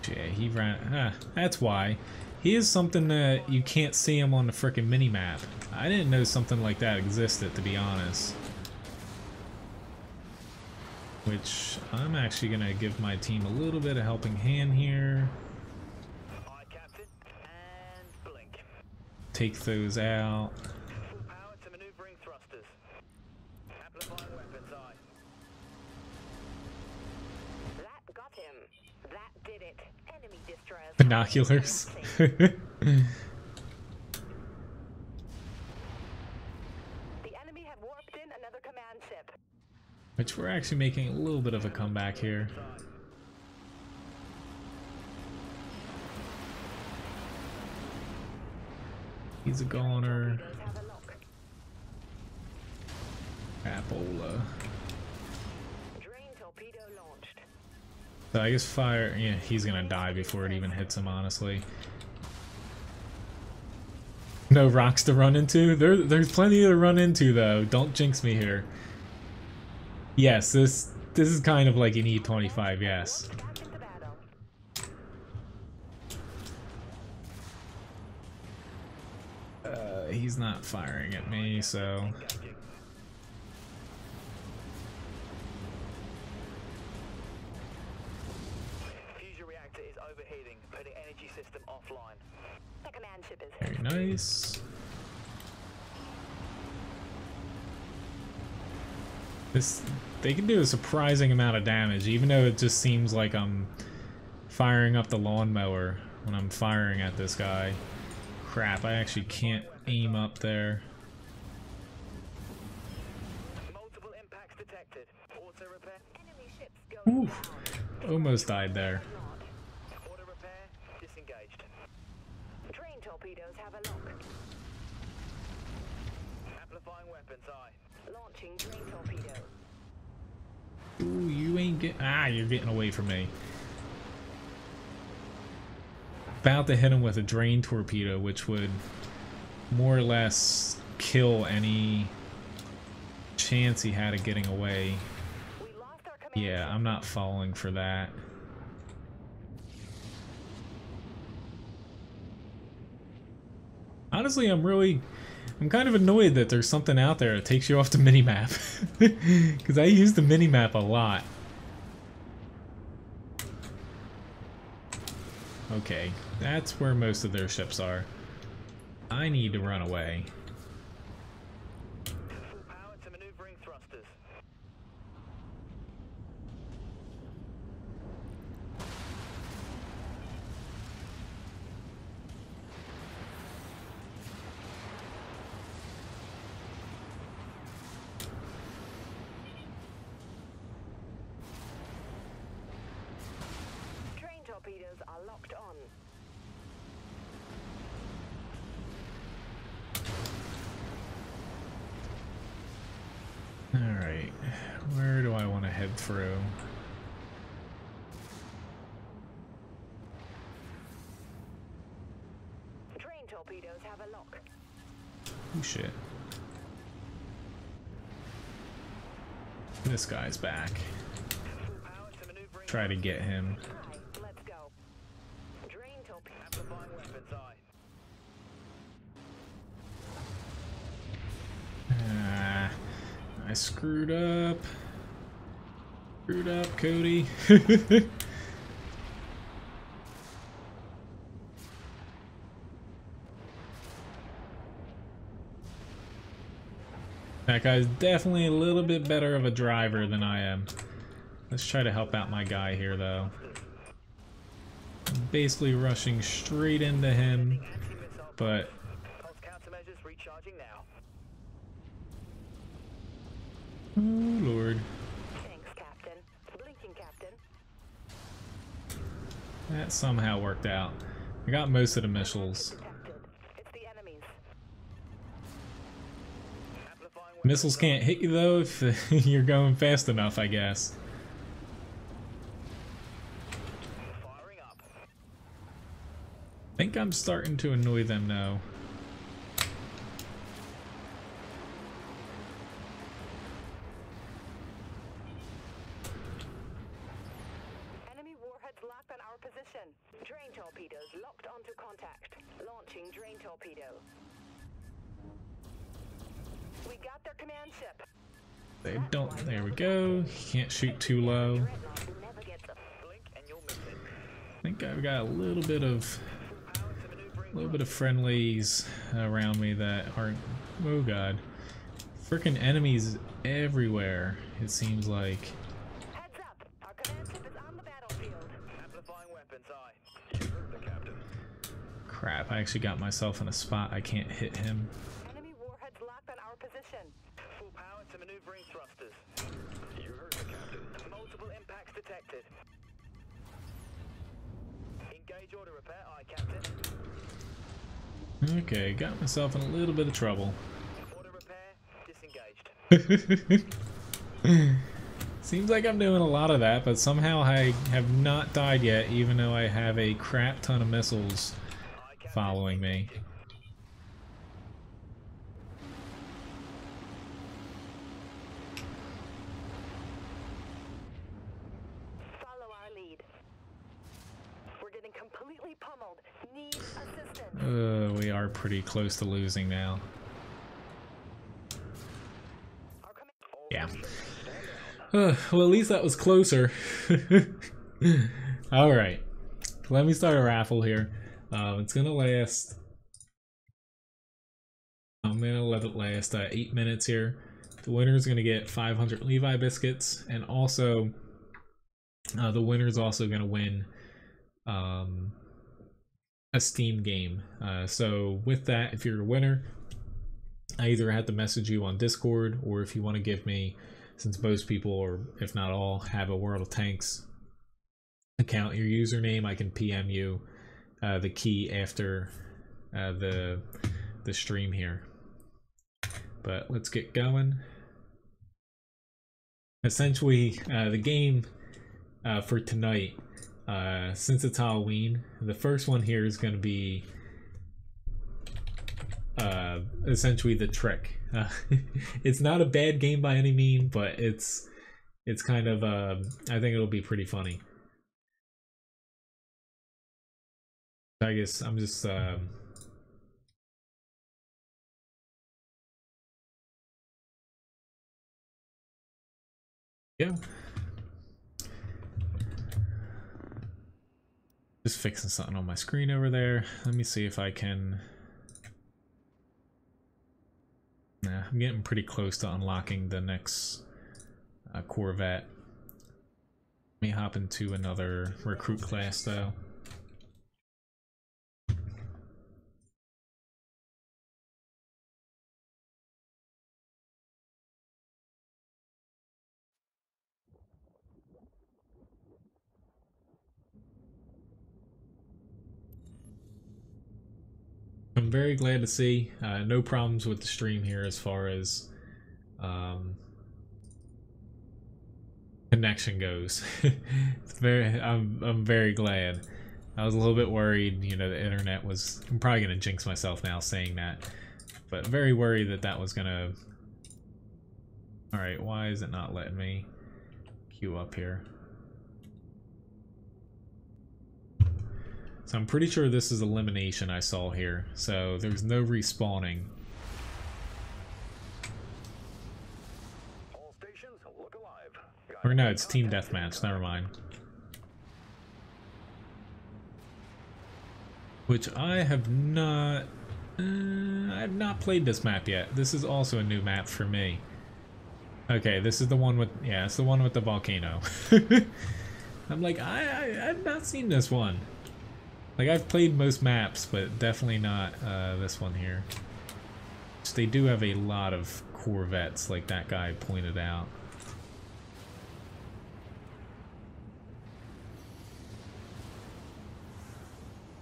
Yeah, he ran... that's why. He is something that you can't see him on the frickin' mini-map. I didn't know something like that existed, to be honest. Which, I'm actually gonna give my team a little bit of helping hand here. Aye, Captain. And blink. Take those out. Full power to maneuvering thrusters. Amplifying weapons, aye. That got him. That did it. Enemy destroyers. Binoculars. The enemy have warped in another command ship. Which we're actually making a little bit of a comeback here. He's a goner. Appola. Drain torpedo launched. So I guess fire, yeah, he's gonna die before it even hits him, honestly. No rocks to run into? There's plenty to run into, though. Don't jinx me here. Yes, this is kind of like an E25, yes. He's not firing at me, so... Fusion reactor is overheating, putting energy system offline. The command ship is Very nice. They can do a surprising amount of damage, even though it just seems like I'm firing up the lawnmower when I'm firing at this guy. Crap, I actually can't aim up there. multiple impacts detected. Auto repair. Enemy ships Ooh, going down. almost died there. Auto repair disengaged. Train torpedoes have a lock. Amplifying weapons, aye. Launching train torpedo. Ooh, you ain't you're getting away from me. About to hit him with a drain torpedo, which would more or less kill any chance he had of getting away. We lost our command. Yeah, I'm not falling for that. Honestly, I'm kind of annoyed that there's something out there that takes you off the minimap. Because I use the minimap a lot. Okay, that's where most of their ships are. I need to run away. Full power to maneuvering thrusters. Where do I want to head through? Train torpedoes have a lock. Oh shit. This guy's back. Full power to maneuvering. Try to get him. Hi, let's go. Drain torpedo. Amplifying weapons, aye. Ah, I screwed up. Screwed up, Cody. That guy's definitely a little bit better of a driver than I am. Let's try to help out my guy here, though. I'm basically rushing straight into him, but... Pulse countermeasures recharging now. Oh, Lord. Thanks, Captain. Blinking, Captain. That somehow worked out. I got most of the missiles. Detected. It's the enemies. Amplifying Missiles can't hit you, though, if you're going fast enough, I guess. firing up. I think I'm starting to annoy them now. Enemy warheads locked on our position. Drain torpedoes locked onto contact. Launching drain torpedo. We got their command ship. They don't. There we go. Can't shoot too low. Dreadnought never gets a blink and you'll miss it. I think I've got a little bit of Full power to maneuvering. friendlies around me that aren't. Oh god, freaking enemies everywhere. It seems like. Heads up! Our command ship is on the battlefield. Amplifying weapons, aye. You heard the captain. Crap! I actually got myself in a spot I can't hit him. Enemy warheads locked on our position. Full power to maneuvering thrusters. You heard the captain. Multiple impacts detected. Engage order repair, aye, Captain. Okay, got myself in a little bit of trouble. Order repair, disengaged. Seems like I'm doing a lot of that, but somehow I have not died yet, even though I have a crap ton of missiles Aye, Captain. following me. Follow our lead. We're getting completely pummeled. Need assistance. We are pretty close to losing now. Our command. Yeah. Well, at least that was closer. Alright. Let me start a raffle here. It's gonna last... I'm gonna let it last 8 minutes here. The winner is gonna get 500 Levi biscuits, and also the winner is also gonna win a Steam game. So with that, if you're a winner, I either have to message you on Discord, or if you want to give me, since most people, or if not all, have a World of Tanks account, your username, I can PM you the key after the stream here. But let's get going. Essentially, the game for tonight, since it's Halloween, the first one here is going to be essentially the trick. It's not a bad game by any means, but it's kind of I think it'll be pretty funny. I guess I'm just yeah. Just fixing something on my screen over there. Let me see if I can. Nah, I'm getting pretty close to unlocking the next Corvette. Let me hop into another recruit class though. I'm very glad to see no problems with the stream here as far as connection goes. It's I'm very glad. I was a little bit worried, you know, the internet was, I'm probably gonna jinx myself now saying that, but very worried that that was gonna. Alright, why is it not letting me queue up here? So I'm pretty sure this is elimination I saw here, so there's no respawning. All stations, look alive. Or no, it's team deathmatch, never mind. Which I have not played this map yet. This is also a new map for me. Okay, this is the one with, yeah, it's the one with the volcano. I'm like, I've not seen this one. Like, I've played most maps, but definitely not this one here. So they do have a lot of Corvettes, like that guy pointed out.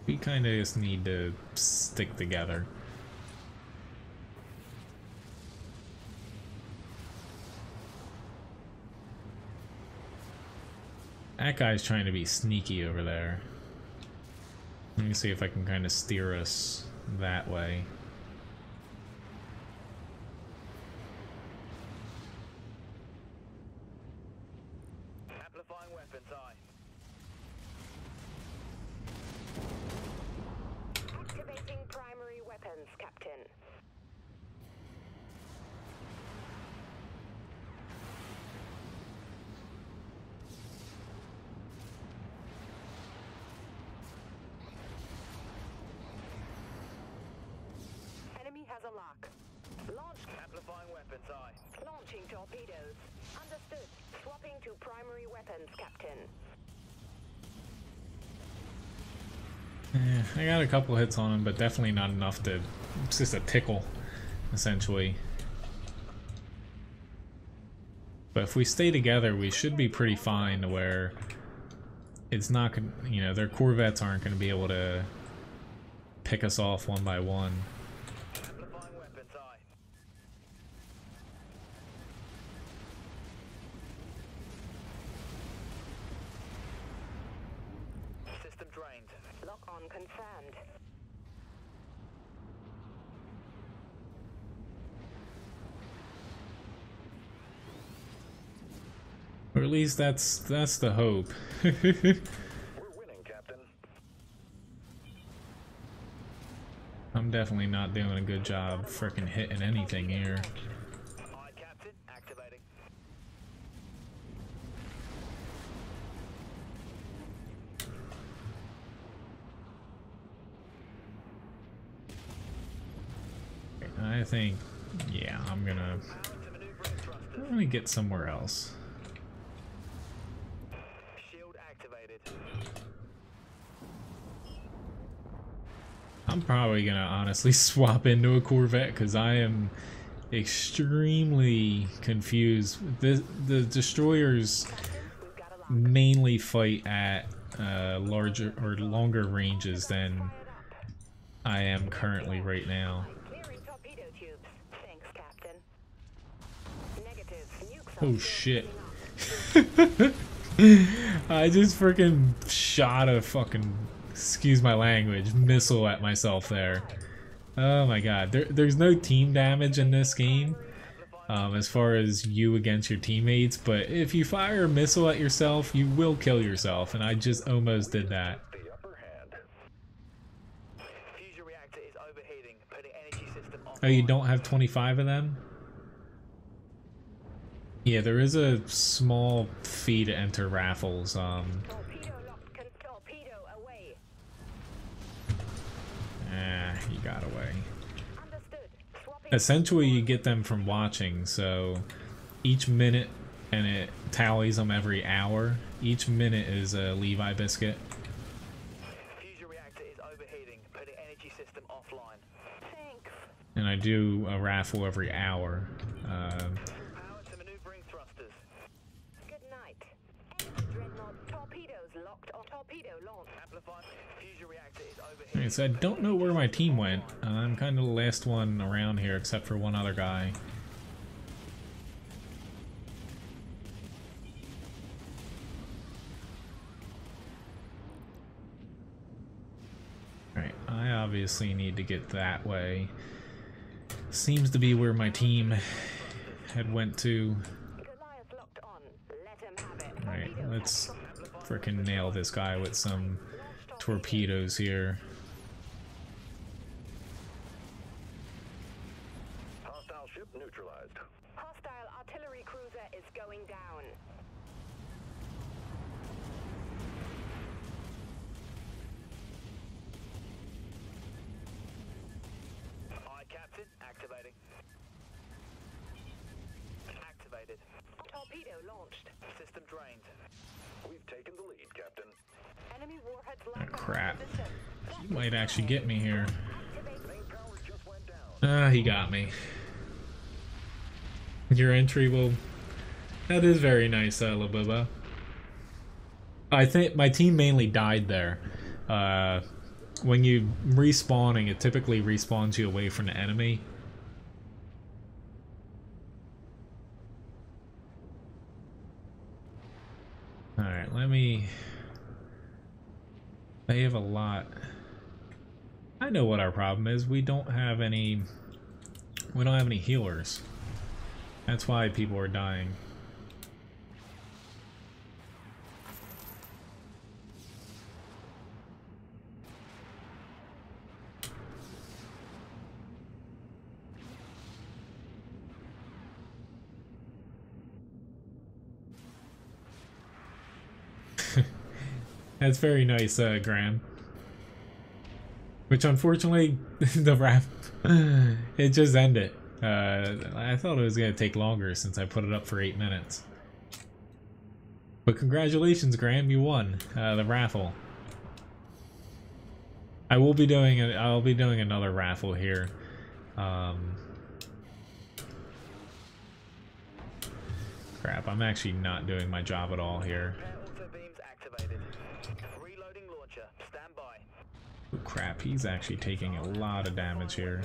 We kind of just need to stick together. That guy's trying to be sneaky over there. Let me see if I can kind of steer us that way. Amplifying weapons, aye. Activating primary weapons, Captain. Enemy has a lock. Launch. Amplifying weapons, aye. Launching torpedoes. Understood. Swapping to primary weapons, Captain. I got a couple hits on him, but definitely not enough to... It's just a tickle, essentially. But if we stay together, we should be pretty fine to where it's not gonna, you know, their Corvettes aren't going to be able to pick us off one by one. Amplifying weapons, aye. System drained. Lock on confirmed. Or at least that's the hope. We're winning, Captain. I'm definitely not doing a good job frickin' hitting anything here. Aye, Captain. Activating. I think, yeah, I'm gonna get somewhere else. Shield activated. I'm probably gonna honestly swap into a Corvette because I am extremely confused. The destroyers We've got a lock. mainly fight at larger or longer ranges than I am currently right now. Clearing torpedo tubes. Thanks, Captain. Negative. Nukes Oh are shit. still I just freaking shot a fucking, excuse my language, missile at myself there. Oh my god. There's no team damage in this game as far as you against your teammates, but if you fire a missile at yourself, you will kill yourself, and I just almost did that. The upper hand. Fusion reactor is overheating. Putting energy system off. Oh, you don't have 25 of them? Yeah, there is a small fee to enter raffles. Torpedo locked. Torpedo away. You got away. Understood. Swapping. Essentially, you get them from watching, so each minute, and it tallies them every hour. Each minute is a Levi biscuit. Fusion reactor is overheating. Putting energy system offline. Thanks. And I do a raffle every hour. Power to maneuvering thrusters. Good night. Dreadnought torpedoes locked on torpedo launch. Amplifying. Fusion reactor is overheating. Okay, so I don't know where my team went. I'm kind of the last one around here, except for one other guy. obviously need to get that way. Seems to be where my team had went to. Goliath locked on. Let him have it. Alright, Torpedoes let's at frickin' nail this guy with some torpedoes here. Hostile ship neutralized. Hostile artillery cruiser is going down. Aye, Captain. Activating. Activated. Torpedo launched. System drained. We've taken the lead, Captain. Enemy warheads Oh, locked on crap. position. He might actually get me here. Activate. Main power just went down. Ah, he got me. Your entry will... That is very nice, Labuba. I think my team mainly died there. When you respawning, it typically respawns you away from the enemy. Alright, let me... They have a lot. I know what our problem is. We don't have any healers. That's why people are dying. That's very nice, Graham. Which unfortunately, the rap, it just ended. I thought it was going to take longer since I put it up for 8 minutes. But congratulations, Graham, you won the raffle. I'll be doing another raffle here. Crap, I'm actually not doing my job at all here. Auto beams activated. Reloading launcher. Stand by. Oh, crap, he's actually taking a lot of damage here.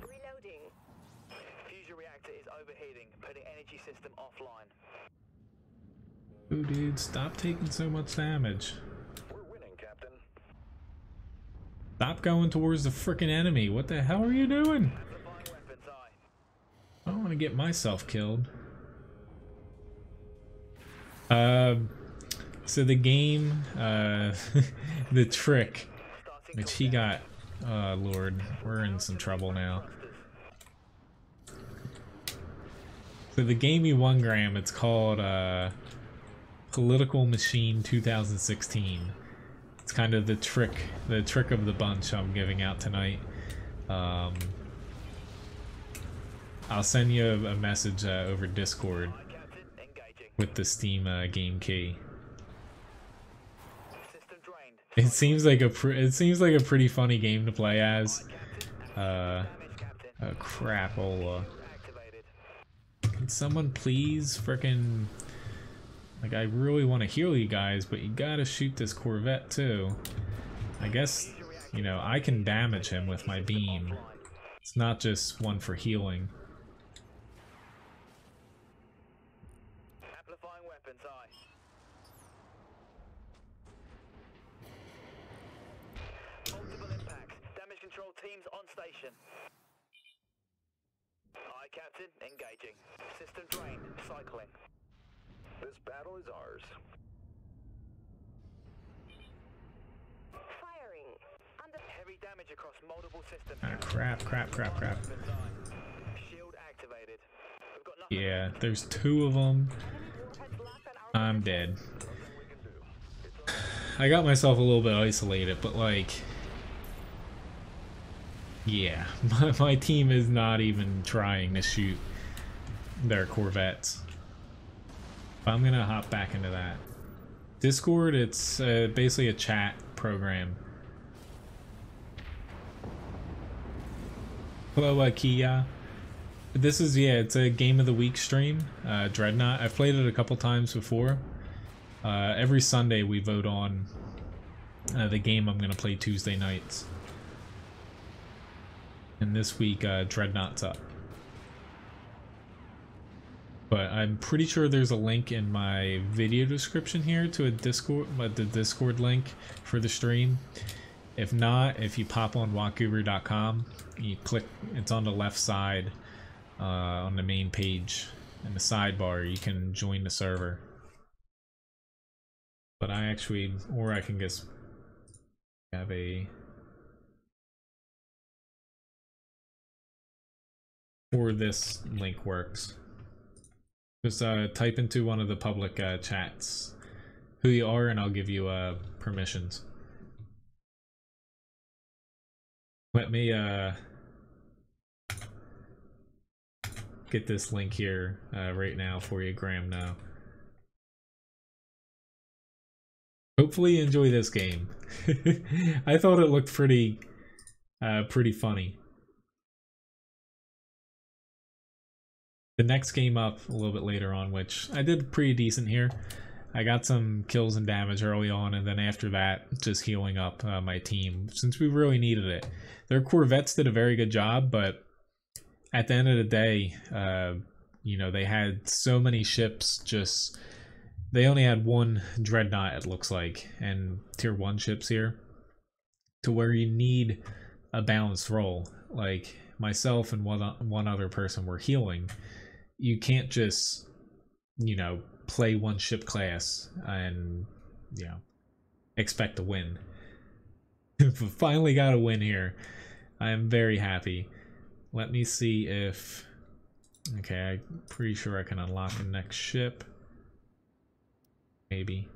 Reloading. Fusion reactor is overheating, putting energy system offline. Oh, dude, stop taking so much damage. We're winning, Captain. Stop going towards the frickin' enemy. What the hell are you doing? Amplifying weapons, aye. I don't want to get myself killed. So the game, the trick, which he got, Lord, we're in some trouble now. So the game you won, Graham, it's called, Political Machine 2016. It's kind of the trick of the bunch I'm giving out tonight. I'll send you a message over Discord with the Steam game key. It seems like a pretty funny game to play as. Crapola. Can someone please frickin', like, I really want to heal you guys, but you gotta shoot this Corvette too. I guess, you know, I can damage him with my beam. It's not just one for healing. Amplifying weapons, aye. Multiple impacts. Damage control teams on station. Aye, Captain. Engaging. System drained. Cycling. This battle is ours. Firing. Under heavy damage across multiple systems. Ah, crap. Weapons, aye. Shield activated. We've got nothing. Yeah, there's 2 of them. Warheads locked on our I'm dead. I got myself a little bit isolated, but like, yeah, my team is not even trying to shoot their Corvettes. But I'm gonna hop back into that. Discord, it's basically a chat program. Hello, Kia. This is, yeah, it's a Game of the Week stream, Dreadnought. I've played it a couple times before. Every Sunday we vote on the game I'm going to play Tuesday nights. And this week, Dreadnought's up. But I'm pretty sure there's a link in my video description here to a Discord, the Discord link for the stream. If not, if you pop on walkguru.com, you click, it's on the left side on the main page. In the sidebar, you can join the server. But I actually, or I can just have a, or this link works. Just type into one of the public chats who you are, and I'll give you permissions. Let me get this link here right now for you, Graham. Now, hopefully you enjoy this game. I thought it looked pretty funny. The next game up a little bit later on, which I did pretty decent here. I got some kills and damage early on, and then after that, just healing up my team, since we really needed it. Their Corvettes did a very good job, but at the end of the day, you know, they had so many ships, just, they only had one Dreadnought, it looks like, and tier 1 ships here, to where you need a balanced role. Like, myself and one other person were healing. You can't just, you know, play one ship class and, you know, expect to win. Finally got a win here. I am very happy. Let me see if, okay, I'm pretty sure I can unlock the next ship. Maybe.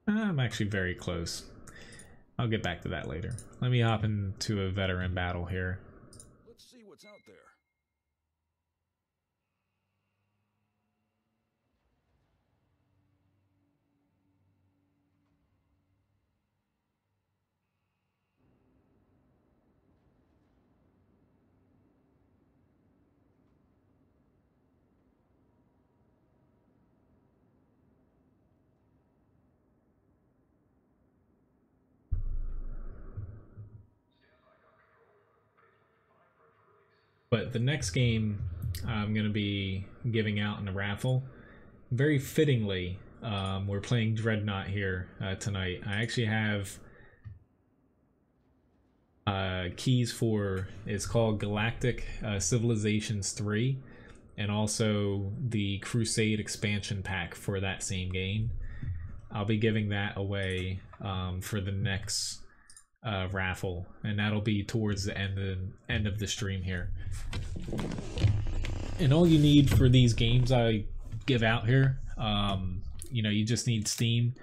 I'm actually very close. I'll get back to that later. Let me hop into a veteran battle here. Let's see what's out there. But the next game I'm going to be giving out in the raffle, very fittingly, we're playing Dreadnought here tonight. I actually have keys for, it's called Galactic Civilizations 3, and also the Crusade expansion pack for that same game. I'll be giving that away for the next raffle, and that'll be towards the end of the stream here. And all you need for these games I give out here, you know, you just need Steam.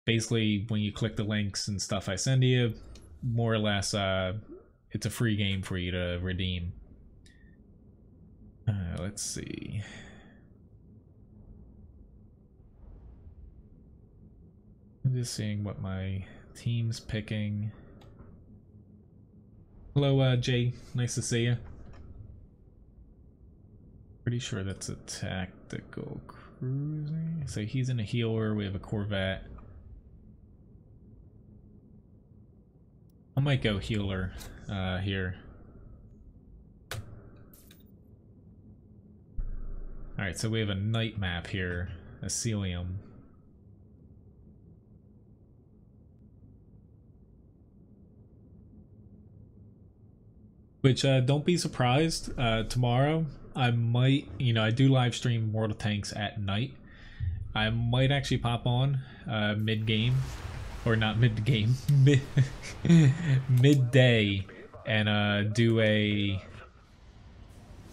Basically, when you click the links and stuff I send to you, more or less, it's a free game for you to redeem. Let's see. I'm just seeing what my team's picking. Hello, Jay. Nice to see you. Pretty sure that's a tactical cruising. So he's in a healer. We have a Corvette. I might go healer here. Alright, so we have a night map here. Asylum. Which, don't be surprised, tomorrow I might, you know, I do live stream World of Tanks at night. I might actually pop on mid-game, or not mid-game, midday, and do a,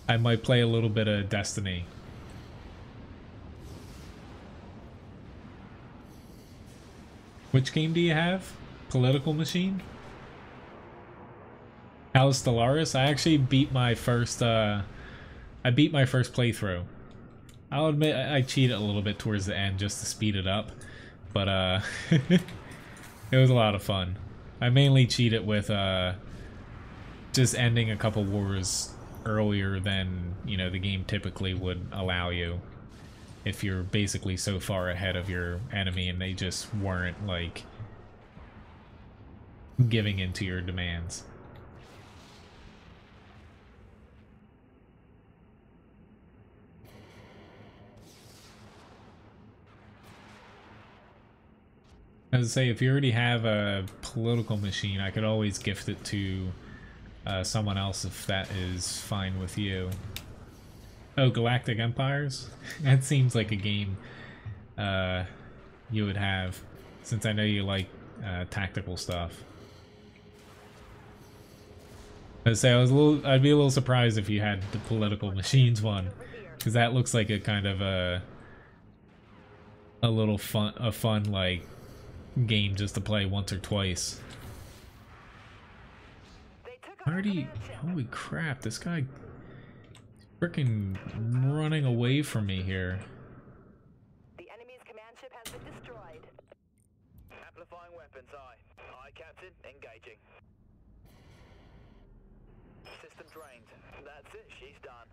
I might play a little bit of Destiny. Which game do you have? Political Machine? How's Stellaris? I actually beat my first playthrough. I'll admit I cheated a little bit towards the end just to speed it up, but it was a lot of fun. I mainly cheated with just ending a couple wars earlier than, you know, the game typically would allow you, if you're basically so far ahead of your enemy and they just weren't, like, giving in to your demands. I would say if you already have a political machine, I could always gift it to someone else if that is fine with you. Oh, Galactic Empires? That seems like a game you would have, since I know you like tactical stuff. I'd say I'd be a little surprised if you had the political machines one, because that looks like a kind of a fun like game just to play once or twice. Already, holy crap! This guy freaking running away from me here. The enemy's command ship has been destroyed. Amplifying weapons, aye, Captain, engaging. System drained. That's it, she's done.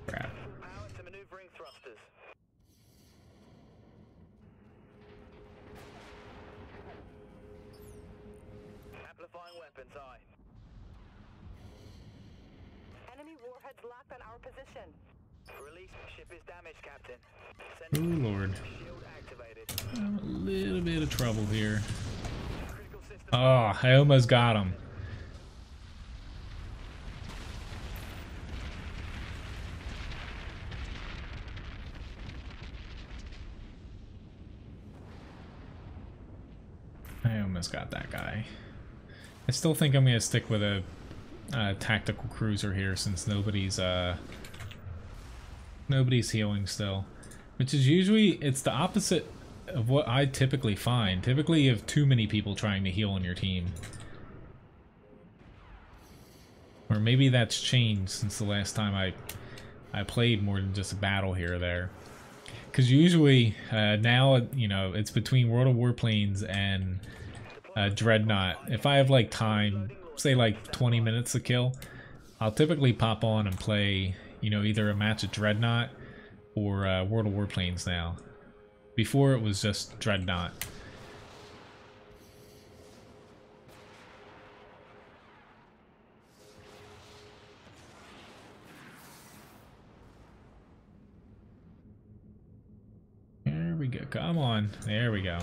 Crap. Full power to maneuvering thrusters. Amplifying weapons, aye. Enemy warheads locked on our position. Release ship is damaged, Captain. Oh Lord. Shield activated. I'm a little bit of trouble here. Oh, I almost got him. I almost got that guy. I still think I'm gonna stick with a tactical cruiser here, since nobody's healing still, which is usually, it's the opposite of what I typically find. Typically you have too many people trying to heal on your team, or maybe that's changed since the last time I played more than just a battle here or there, because usually now, you know, it's between World of Warplanes and Dreadnought. If I have like time, say like 20 minutes to kill, I'll typically pop on and play, you know, either a match of Dreadnought or World of Warplanes now. Before it was just Dreadnought. There we go. Come on. There we go.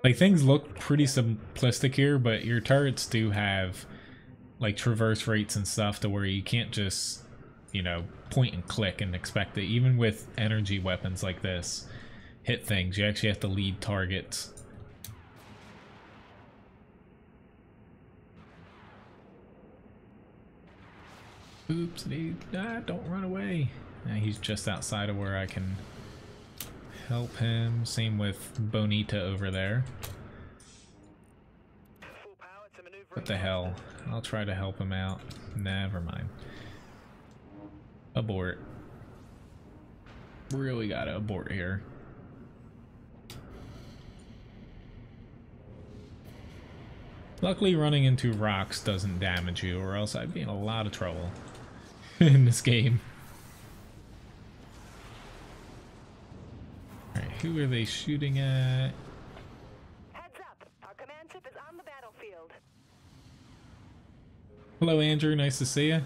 Like, things look pretty simplistic here, but your turrets do have like traverse rates and stuff to where you can't just, you know, point and click and expect it. Even with energy weapons like this, hit things, you actually have to lead targets. Oops, don't run away. He's just outside of where I can help him. Same with Bonita over there. What the hell? I'll try to help him out. Never mind. Abort. Really gotta abort here. Luckily, running into rocks doesn't damage you, or else I'd be in a lot of trouble in this game. Alright, who are they shooting at? Heads up, our command ship is on the battlefield. Hello, Andrew. Nice to see you.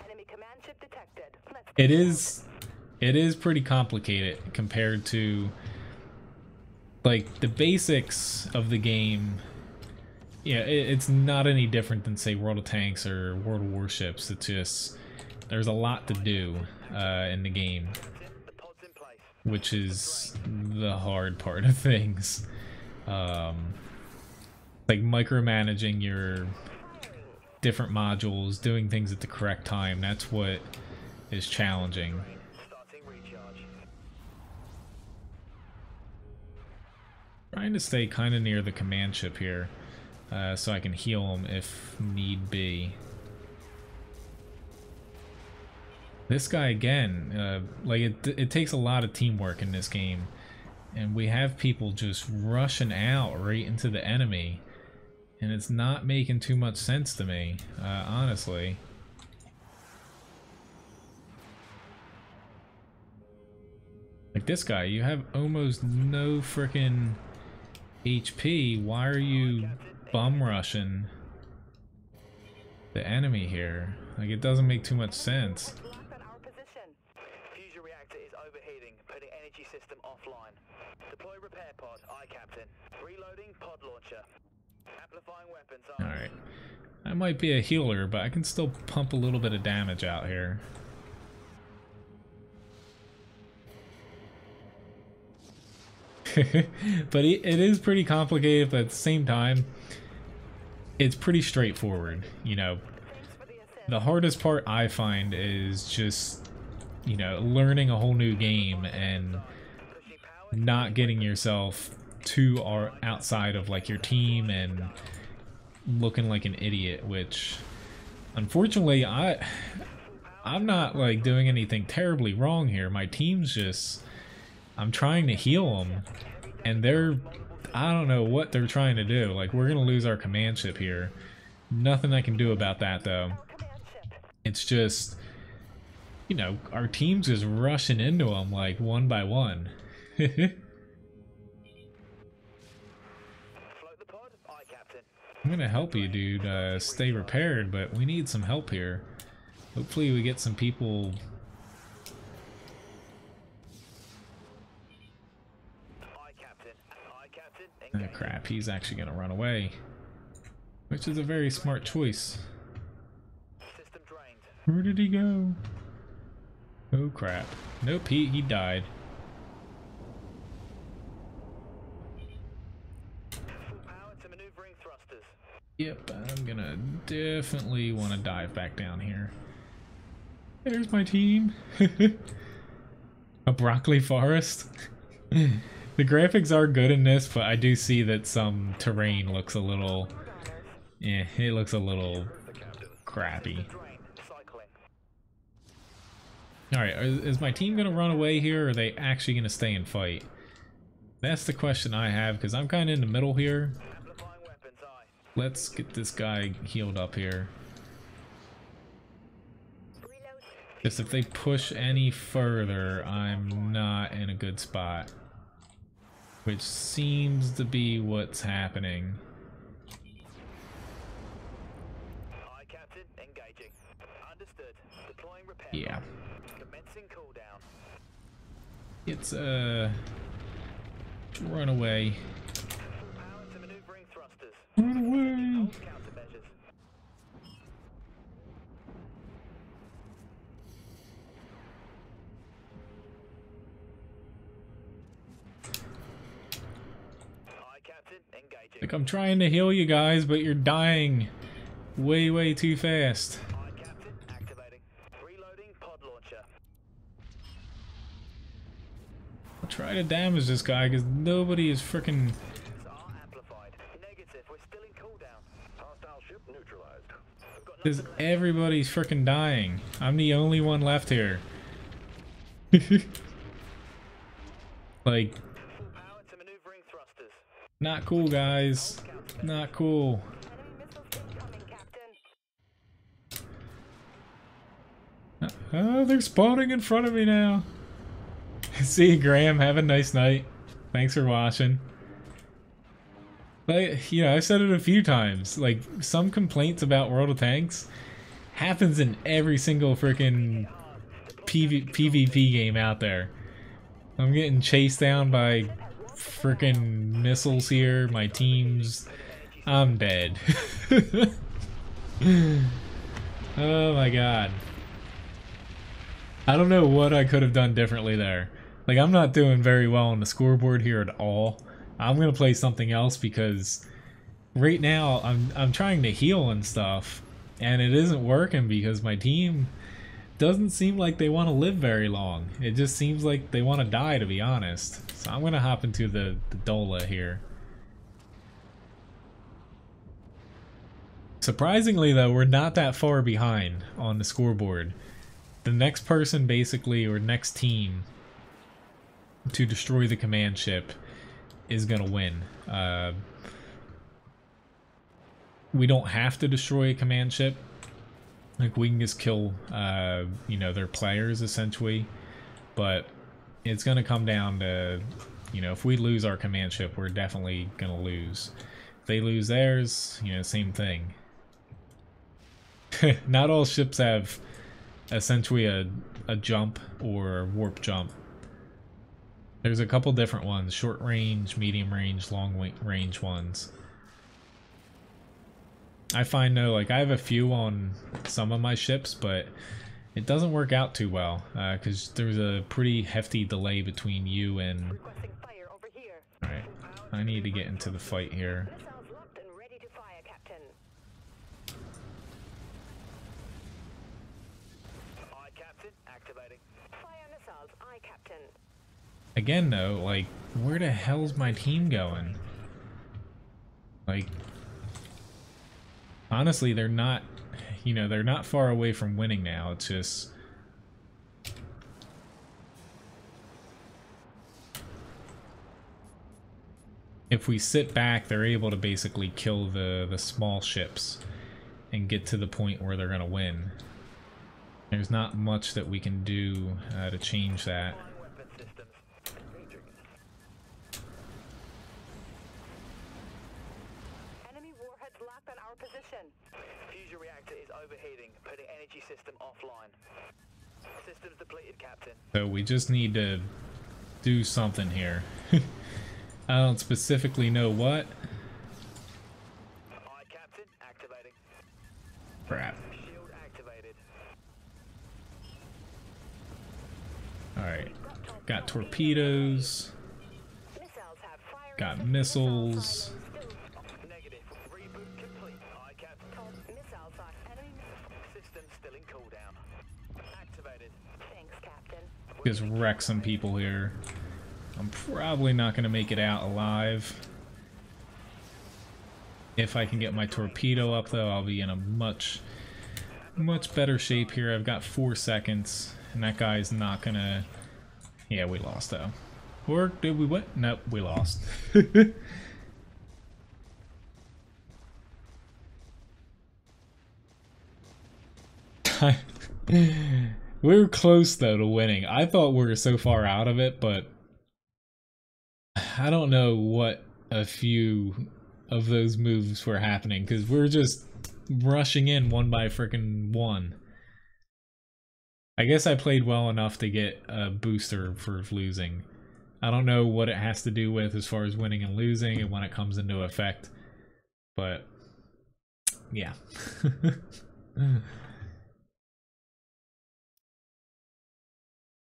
Enemy command ship detected. It is pretty complicated compared to like the basics of the game. Yeah, it's not any different than, say, World of Tanks or World of Warships. It's just there's a lot to do in the game, which is the hard part of things. Like micromanaging your different modules, doing things at the correct time, that's what is challenging. Trying to stay kind of near the command ship here, so I can heal him if need be. This guy again, like it takes a lot of teamwork in this game, and we have people just rushing out right into the enemy, and it's not making too much sense to me, honestly. Like this guy, you have almost no frickin' HP. Why are you bum rushing the enemy here? Like, it doesn't make too much sense. system offline. Deploy repair pod, I captain. Reloading pod launcher. Amplifying weapons, I. Alright. I might be a healer, but I can still pump a little bit of damage out here. But it is pretty complicated, but at the same time, it's pretty straightforward. You know, the hardest part I find is just, you know, learning a whole new game and not getting yourself too outside of like your team and looking like an idiot, which unfortunately I'm not like doing anything terribly wrong here. My team's just, I'm trying to heal them and I don't know what they're trying to do. Like, we're gonna lose our command ship here. Nothing I can do about that though. It's just, you know, our team's just rushing into them like one by one. I'm gonna help you, dude. Stay repaired, but we need some help here. Hopefully we get some people. Oh crap, he's actually gonna run away. Which is a very smart choice. Where did he go? Oh crap. Nope, he died. Yep, I'm gonna definitely want to dive back down here. There's my team. A broccoli forest. The graphics are good in this, but I do see that some terrain looks a little... yeah, it looks a little crappy. Alright, is my team gonna run away here, or are they actually gonna stay and fight? That's the question I have, because I'm kind of in the middle here. Let's get this guy healed up here. Just if they push any further, I'm not in a good spot. Which seems to be what's happening. Yeah. It's run away. Run away! Like, I'm trying to heal you guys, but you're dying way too fast. I'll try to damage this guy because nobody is freaking. Because everybody's freaking dying. I'm the only one left here. Like, not cool, guys. Not cool. Oh, they're spawning in front of me now. See you, Graham. Have a nice night. Thanks for watching. But, you know, I've said it a few times. Like, some complaints about World of Tanks happens in every single freaking PvP game out there. I'm getting chased down by freaking missiles here. My team's... I'm dead. Oh my god. I don't know what I could have done differently there. Like, I'm not doing very well on the scoreboard here at all. I'm gonna play something else because right now I'm trying to heal and stuff, and it isn't working because my team doesn't seem like they want to live very long. It just seems like they want to die, to be honest. So I'm gonna hop into the Dola here. Surprisingly though, we're not that far behind on the scoreboard. The next person basically, or next team to destroy the command ship is gonna win. We don't have to destroy a command ship. Like, we can just kill, you know, their players essentially. But it's gonna come down to, you know, if we lose our command ship, we're definitely gonna lose. If they lose theirs, you know, same thing. Not all ships have essentially a jump or warp jump. There's a couple different ones, short range, medium range, long range ones. I find though, like I have a few on some of my ships, but it doesn't work out too well because there's a pretty hefty delay between you and... Requesting fire over here. Alright, I need to get into the fight here. Missiles locked and ready to fire, Captain. Aye, Captain. Activating. Fire missiles, aye, Captain. Again though, like, where the hell's my team going? Like, honestly, they're not, you know, they're not far away from winning now. It's just... if we sit back, they're able to basically kill the small ships and get to the point where they're going to win. There's not much that we can do to change that. Weapon systems. Enemy warheads locked on our position. Fusion reactor is overheating, putting energy system offline. Systems depleted, Captain. So we just need to do something here. I don't specifically know what. Aye, Captain. Activating. Crap. Shield activated. Alright. Got torpedoes. Missiles have fire. Got missiles. Negative. Reboot complete. Aye, Captain. Missiles are enemy. System still in cooldown. Activated. Thanks, Captain. Just wreck some people here. I'm probably not going to make it out alive. If I can get my torpedo up though, I'll be in a much better shape here. I've got 4 seconds, and that guy's not going to... yeah, we lost though. Or did we win? Nope, we lost. We were close though to winning. I thought we were so far out of it, but I don't know what a few of those moves were happening because we're just rushing in one by frickin' one. I guess I played well enough to get a booster for losing. I don't know what it has to do with as far as winning and losing and when it comes into effect, but yeah. As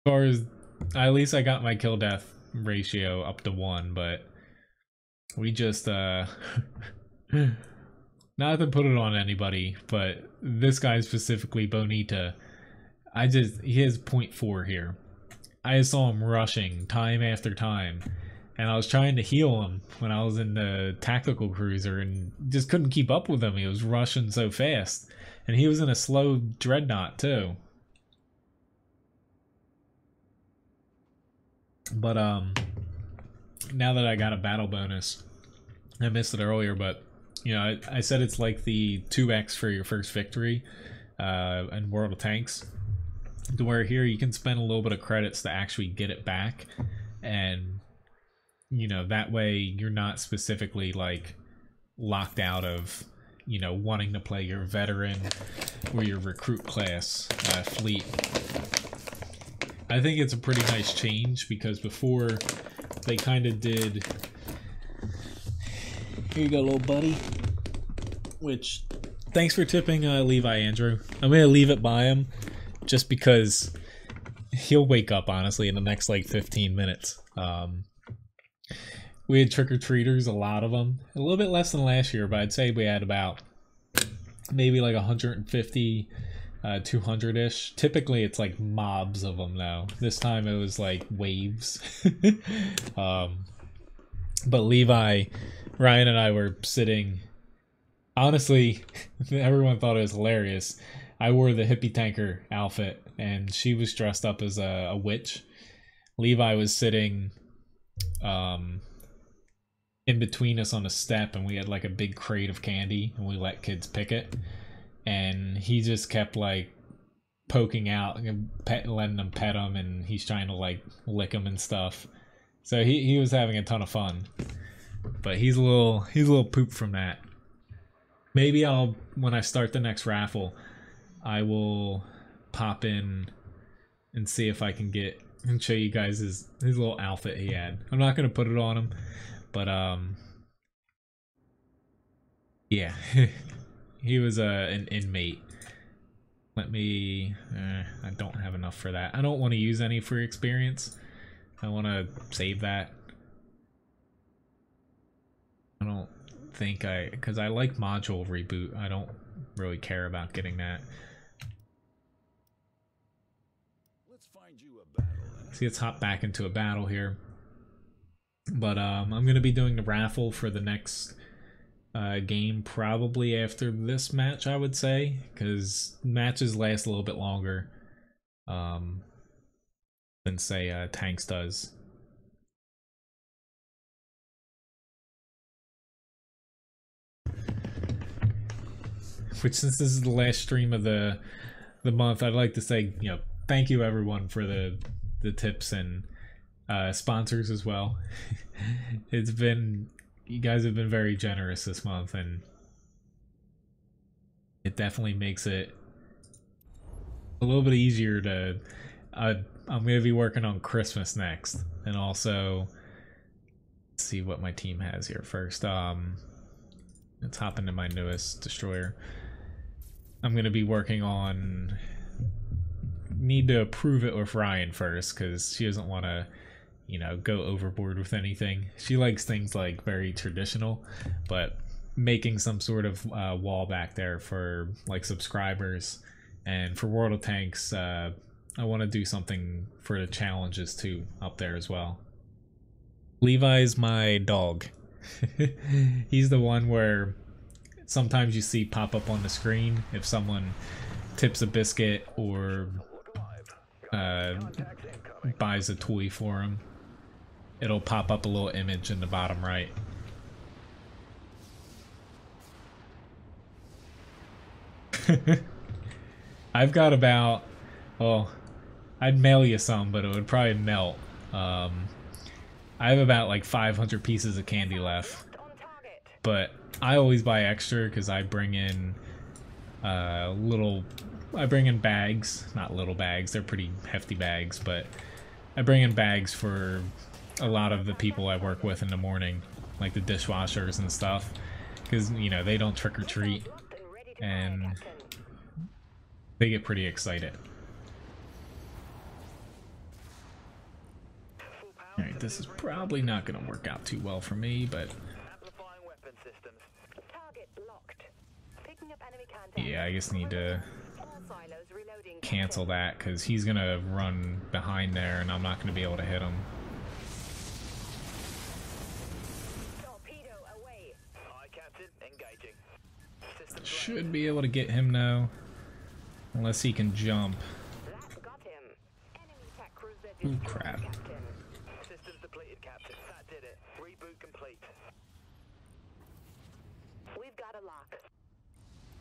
far as, at least I got my kill death ratio up to 1, but we just not to put it on anybody, but this guy specifically, Bonita, he has 0.4 here. I saw him rushing time after time, and I was trying to heal him when I was in the tactical cruiser and just couldn't keep up with him. He was rushing so fast, and he was in a slow Dreadnought too. But now that I got a battle bonus, I missed it earlier, but you know, I said it's like the 2x for your first victory in World of Tanks, to where here you can spend a little bit of credits to actually get it back, and you know, that way you're not specifically like locked out of, you know, wanting to play your veteran or your recruit class fleet. I think it's a pretty nice change because before they kind of did... Here you go, little buddy. Which, thanks for tipping Levi, Andrew. I'm going to leave it by him just because he'll wake up, honestly, in the next, like, 15 minutes. We had trick-or-treaters, a lot of them. A little bit less than last year, but I'd say we had about maybe like 150... 200-ish. Typically it's like mobs of them though. This time it was like waves. But Levi, Ryan and I were sitting, honestly, everyone thought it was hilarious. I wore the hippie tanker outfit and she was dressed up as a witch. Levi was sitting in between us on a step, and we had like a big crate of candy and we let kids pick it. And he just kept like poking out and letting them pet him, and he's trying to like lick him and stuff. So he was having a ton of fun. But he's a little poop from that. Maybe when I start the next raffle, I will pop in and see if I can get and show you guys his little outfit he had. I'm not gonna put it on him, but yeah, he was an inmate. Let me. I don't have enough for that. I don't want to use any for experience. I want to save that. I don't think because I like module reboot. I don't really care about getting that. Let's find you a battle. See, let's hop back into a battle here. But I'm gonna be doing the raffle for the next game probably after this match, I would say, because matches last a little bit longer than say Tanks does. Which, since this is the last stream of the month, I'd like to say, you know, thank you everyone for the tips and sponsors as well. It's been, you guys have been very generous this month, and it definitely makes it a little bit easier to I'm gonna be working on Christmas next, and also let's see what my team has here first. Let's hop into my newest destroyer. I'm gonna be working on, need to approve it with Ryan first, because she doesn't want to, you know, go overboard with anything. She likes things like very traditional, but making some sort of wall back there for like subscribers, and for World of Tanks, I want to do something for the challenges too up there as well. Levi's my dog. He's the one where sometimes you see pop up on the screen if someone tips a biscuit or buys a toy for him. It'll pop up a little image in the bottom right. I've got about, well, I'd mail you some, but it would probably melt. I have about like 500 pieces of candy left, but I always buy extra because I bring in I bring in bags, not little bags, they're pretty hefty bags, but I bring in bags for a lot of the people I work with in the morning, like the dishwashers and stuff, because, you know, they don't trick or treat and they get pretty excited. Alright, this is probably not going to work out too well for me, but yeah, I just need to cancel that because he's going to run behind there and I'm not going to be able to hit him. Should be able to get him now, unless he can jump. Ooh, crap. Systems depleted, Captain. That did it. Reboot complete. We've got a lock.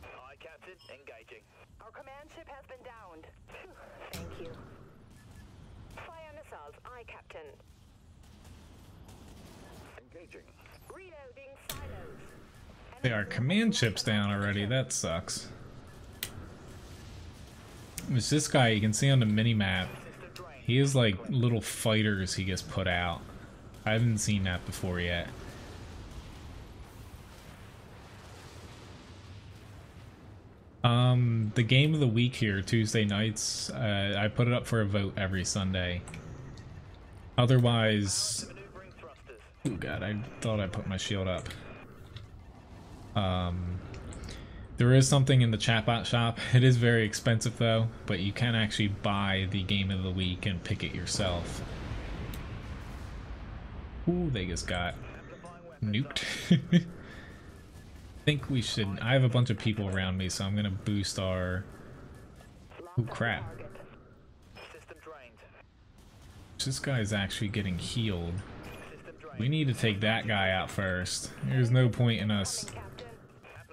Aye, Captain. Engaging. Our command ship has been downed. Thank you. Fire missiles. Aye, Captain. Engaging. Reloading silos. Hey, our command ship's down already. That sucks. It's this guy, you can see on the mini-map. He has like little fighters he gets put out. I haven't seen that before yet. The game of the week here, Tuesday nights, I put it up for a vote every Sunday. Otherwise, oh god, I thought I put my shield up. There is something in the chatbot shop. It is very expensive though, but you can actually buy the game of the week and pick it yourself. Ooh, they just got nuked. I think we should, I have a bunch of people around me, so I'm gonna boost our, ooh crap. This guy's actually getting healed. We need to take that guy out first. There's no point in us,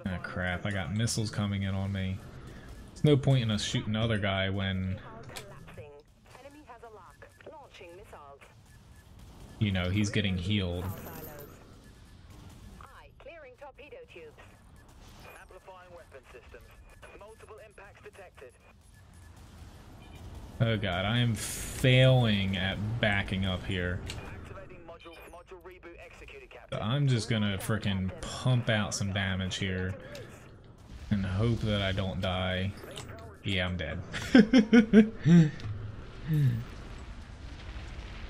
ah crap, I got missiles coming in on me. There's no point in us shooting the other guy when, you know, he's getting healed. Oh god, I am failing at backing up here. Activating module reboot executed, So Captain. I'm just gonna frickin' pump out some damage here and hope that I don't die. Yeah, I'm dead.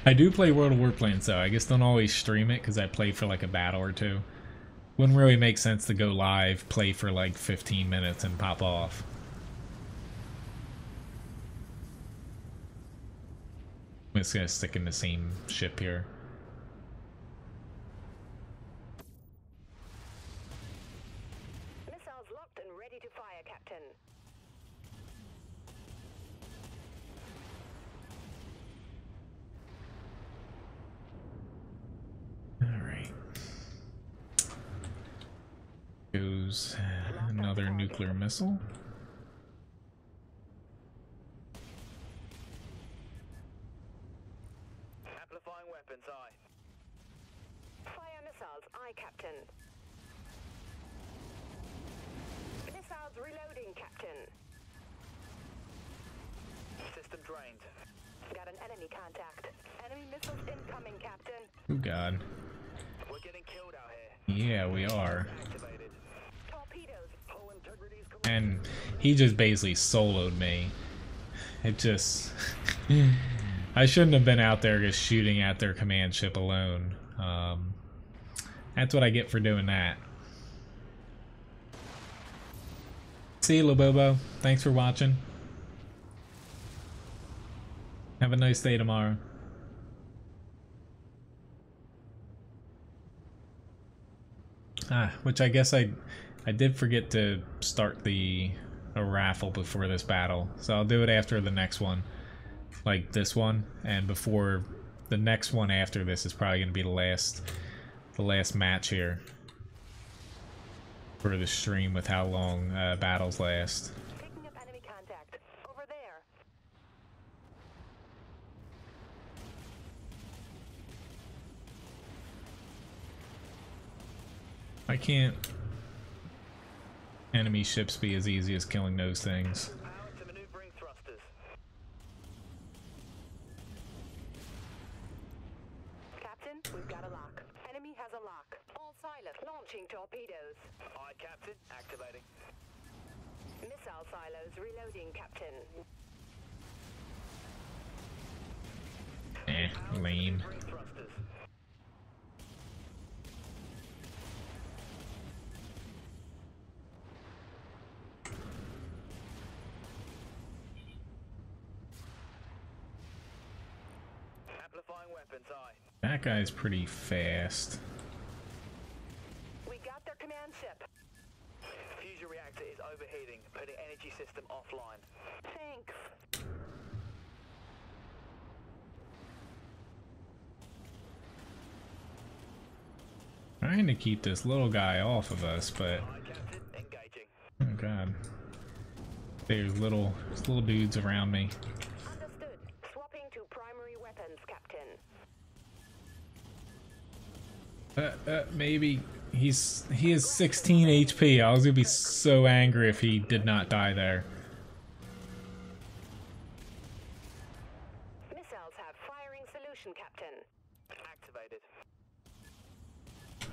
I do play World of Warplanes though. I just don't always stream it because I play for like a battle or two. Wouldn't really make sense to go live, play for like 15 minutes and pop off. I'm just gonna stick in the same ship here. Missiles locked and ready to fire, Captain. Alright. Goes another nuclear missile. Amplifying weapons, aye. Fire missiles, aye, Captain. Missiles reloading, Captain. System drained. Got an enemy contact. Enemy missiles incoming, Captain. Oh god. We're getting killed out here. Yeah, we are. Activated. Torpedoes. Hull integrity's And he just basically soloed me. It just... I shouldn't have been out there just shooting at their command ship alone. That's what I get for doing that. See you, Lobobo. Thanks for watching. Have a nice day tomorrow. Which I guess I did forget to start a raffle before this battle, so I'll do it after the next one, like this one, and before the next one after this is probably going to be the last match here for the stream with how long battles last. Picking up enemy contact. Over there. Why can't enemy ships be as easy as killing those things? Power to maneuvering thrusters. Captain, we've got a lock. Enemy has a lock. All silent. Launching torpedoes. Aye, Captain. Activating. Missile silos reloading, Captain. Lame. Maneuvering thrusters. Amplifying weapons, aye. That guy's pretty fast. We got their command ship. Fusion reactor is overheating, putting energy system offline. Thanks. Trying to keep this little guy off of us, but Aye, Captain. Engaging. oh god, there's little dudes around me. Understood. Swapping to primary weapons, Captain. Maybe he is 16 HP. I was gonna be so angry if he did not die there. Missiles have firing solution, Captain. Activated.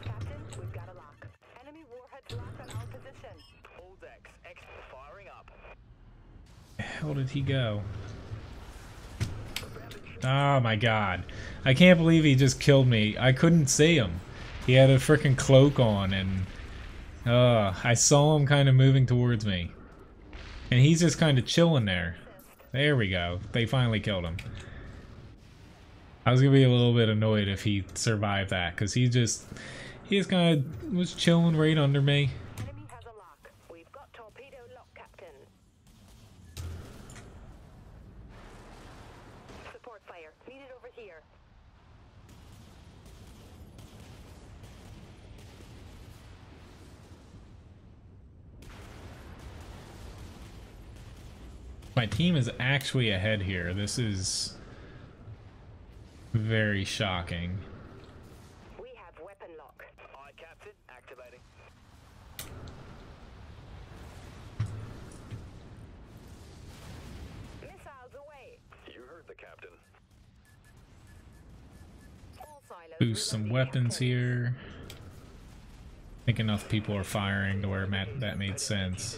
Captain, we've got a lock. Enemy warheads locked on our position. All decks. Firing up. How did he go? Oh my god. I can't believe he just killed me. I couldn't see him. He had a freaking cloak on and I saw him kind of moving towards me. And he's just kind of chilling there. There we go. They finally killed him. I was gonna be a little bit annoyed if he survived that, because he just kind of was chilling right under me. Enemy has a lock. We've got torpedo lock, Captain. Support fire. Needed over here. My team is actually ahead here. This is very shocking. We have weapon lock. Aye, Captain. Activating. Missiles away. Boost some weapons here. I think enough people are firing to where that made sense.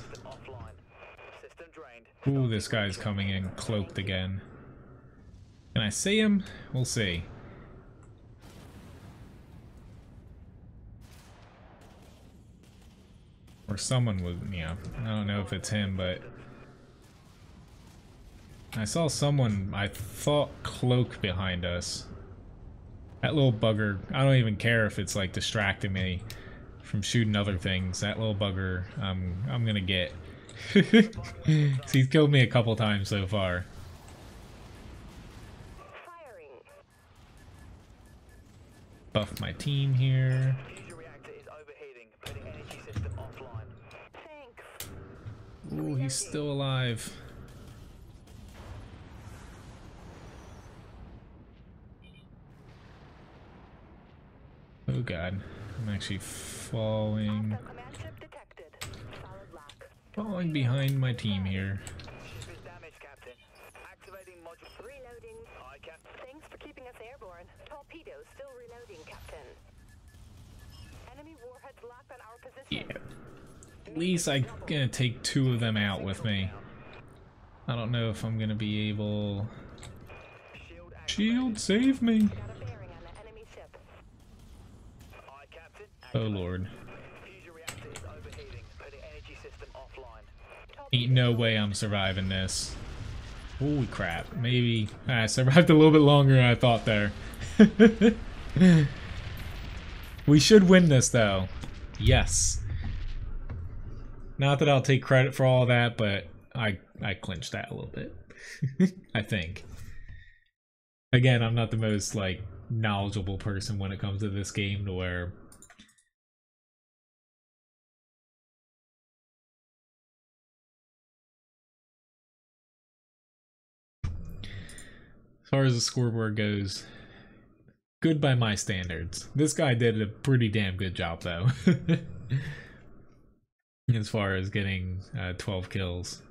Ooh, this guy's coming in cloaked again. Can I see him? We'll see. Or someone was, yeah, I don't know if it's him, but I saw someone, I thought, cloak behind us. That little bugger, I don't even care if it's like distracting me from shooting other things. That little bugger, I'm gonna get. He's killed me a couple times so far. Buff my team here. Ooh, he's still alive. Oh god, I'm actually falling behind my team here. Thanks for keeping us airborne. Torpedoes still reloading, Captain. Enemy warheads locked on our position. Yeah. At least I'm gonna take 2 of them out with me. I don't know if I'm gonna be able. Shield, save me! Oh lord. Ain't no way I'm surviving this. Holy crap. Maybe I survived a little bit longer than I thought there. We should win this though. Yes. Not that I'll take credit for all that, but I clinched that a little bit. I think. Again, I'm not the most like knowledgeable person when it comes to this game, to where as far as the scoreboard goes, good by my standards. This guy did a pretty damn good job though. As far as getting 12 kills.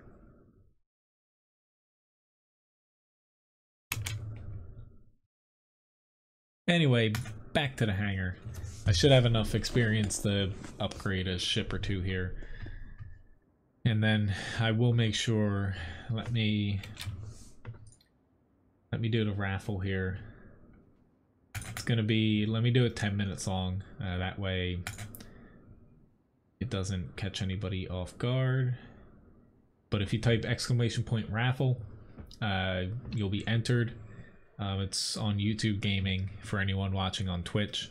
Anyway, back to the hangar. I should have enough experience to upgrade a ship or 2 here. And then I will make sure, let me do the raffle here. It's gonna be, let me do it 10 minutes long. That way it doesn't catch anybody off guard. But if you type !raffle, you'll be entered. It's on YouTube Gaming for anyone watching on Twitch.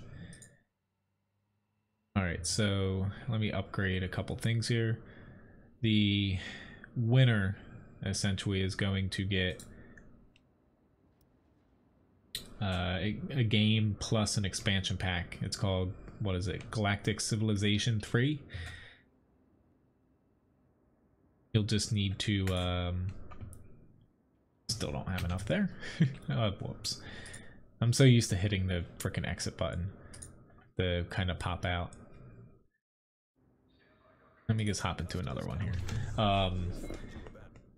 Alright, so let me upgrade a couple things here. The winner essentially is going to get a game plus an expansion pack. It's called, what is it, Galactic Civilization 3. You'll just need to still don't have enough there. Oh, whoops. I'm so used to hitting the frickin' exit button to kind of pop out. Let me just hop into another one here.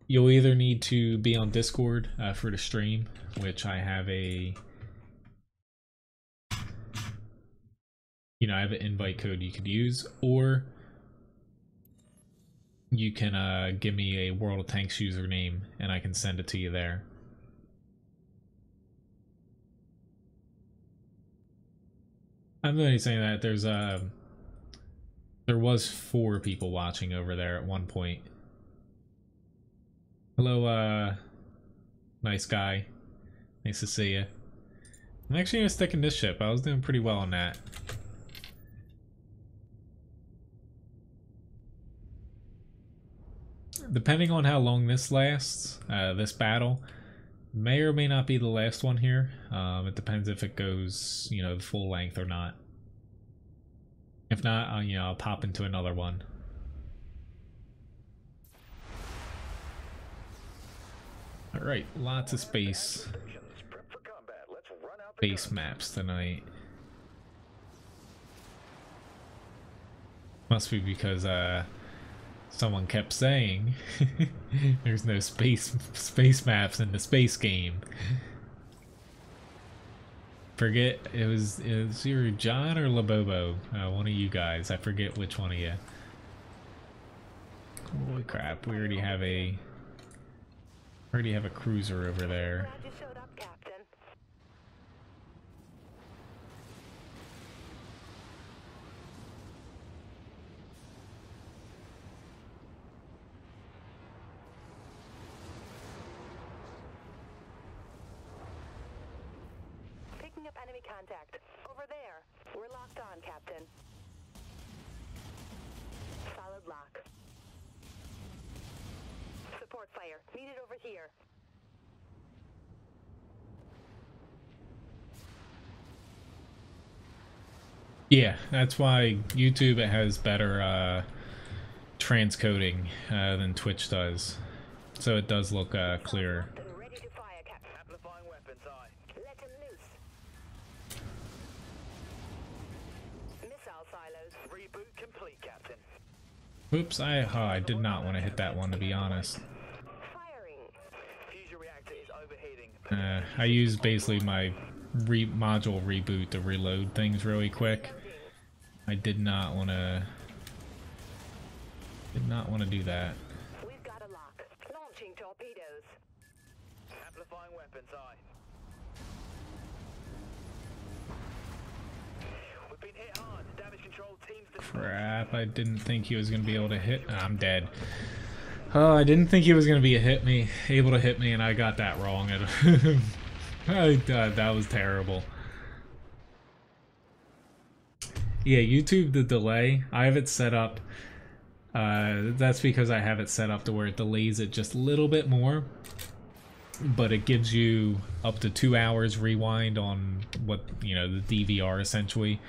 You'll either need to be on Discord for the stream, which I have a, I have an invite code you could use, or you can give me a World of Tanks username and I can send it to you there. I'm only saying that there was 4 people watching over there at one point. Hello, nice guy. Nice to see you. I'm actually gonna stick in this ship. I was doing pretty well on that. Depending on how long this lasts, this battle may or may not be the last one here. It depends if it goes, the full length or not. If not, I'll pop into another one. Alright, lots of space maps tonight. Must be because someone kept saying there's no space maps in the space game. Forget it was either John or Labobo, one of you guys. I forget which one of you. Holy crap! We already have a cruiser over there. Glad you showed up, Captain. Picking up enemy contact. Over there. We're locked on, Captain. Solid lock. Support fire. Needed over here. Yeah, that's why YouTube has better transcoding than Twitch does, so it does look clearer. And ready to fire, Captain. Amplifying weapons, aye. Let him loose. Missile silos. Reboot complete, Captain. Oops, I did not want to hit that one, to be honest. Firing. Fusion reactor is overheating. I use basically my module reboot to reload things really quick. I did not want to do that. We've got a lock. Launching torpedoes. Amplifying weapons, aye. We've been hit hard. Damage control teams destroyed. Crap, I didn't think he was going to be able to hit. I'm dead. Oh, I didn't think he was going to be able to hit me, and I got that wrong. That was terrible. Yeah, YouTube, the delay, I have it set up. That's because I have it set up to where it delays it just a little bit more. But it gives you up to 2 hours rewind on what, you know, the DVR essentially.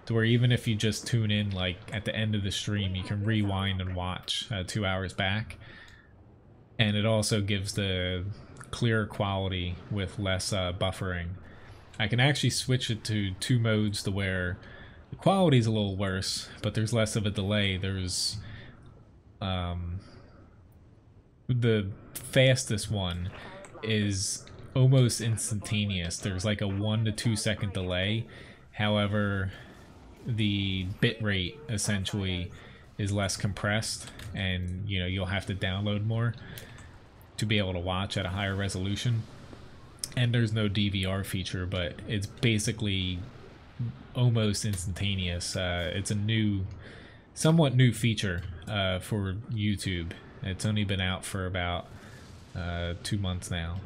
To where even if you just tune in like at the end of the stream, you can rewind and watch 2 hours back. And it also gives the clearer quality with less buffering. I can actually switch it to 2 modes to where the quality's a little worse, but there's less of a delay. There's the fastest one is almost instantaneous. There's like a 1 to 2 second delay. However, the bit rate essentially is less compressed, and you know, you'll have to download more to be able to watch at a higher resolution. And there's no DVR feature, but it's basically almost instantaneous. It's a somewhat new feature for YouTube. It's only been out for about 2 months now.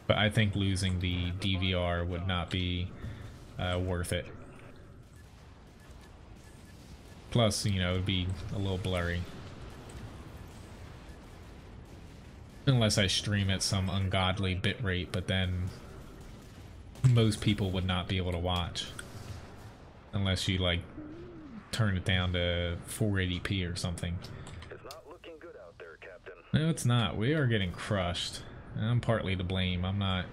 But I think losing the DVR would not be worth it. Plus, you know, it would be a little blurry. Unless I stream at some ungodly bitrate, but then most people would not be able to watch. Unless you, like, turn it down to 480p or something. It's not looking good out there, Captain. No, it's not. We are getting crushed. I'm partly to blame. I'm not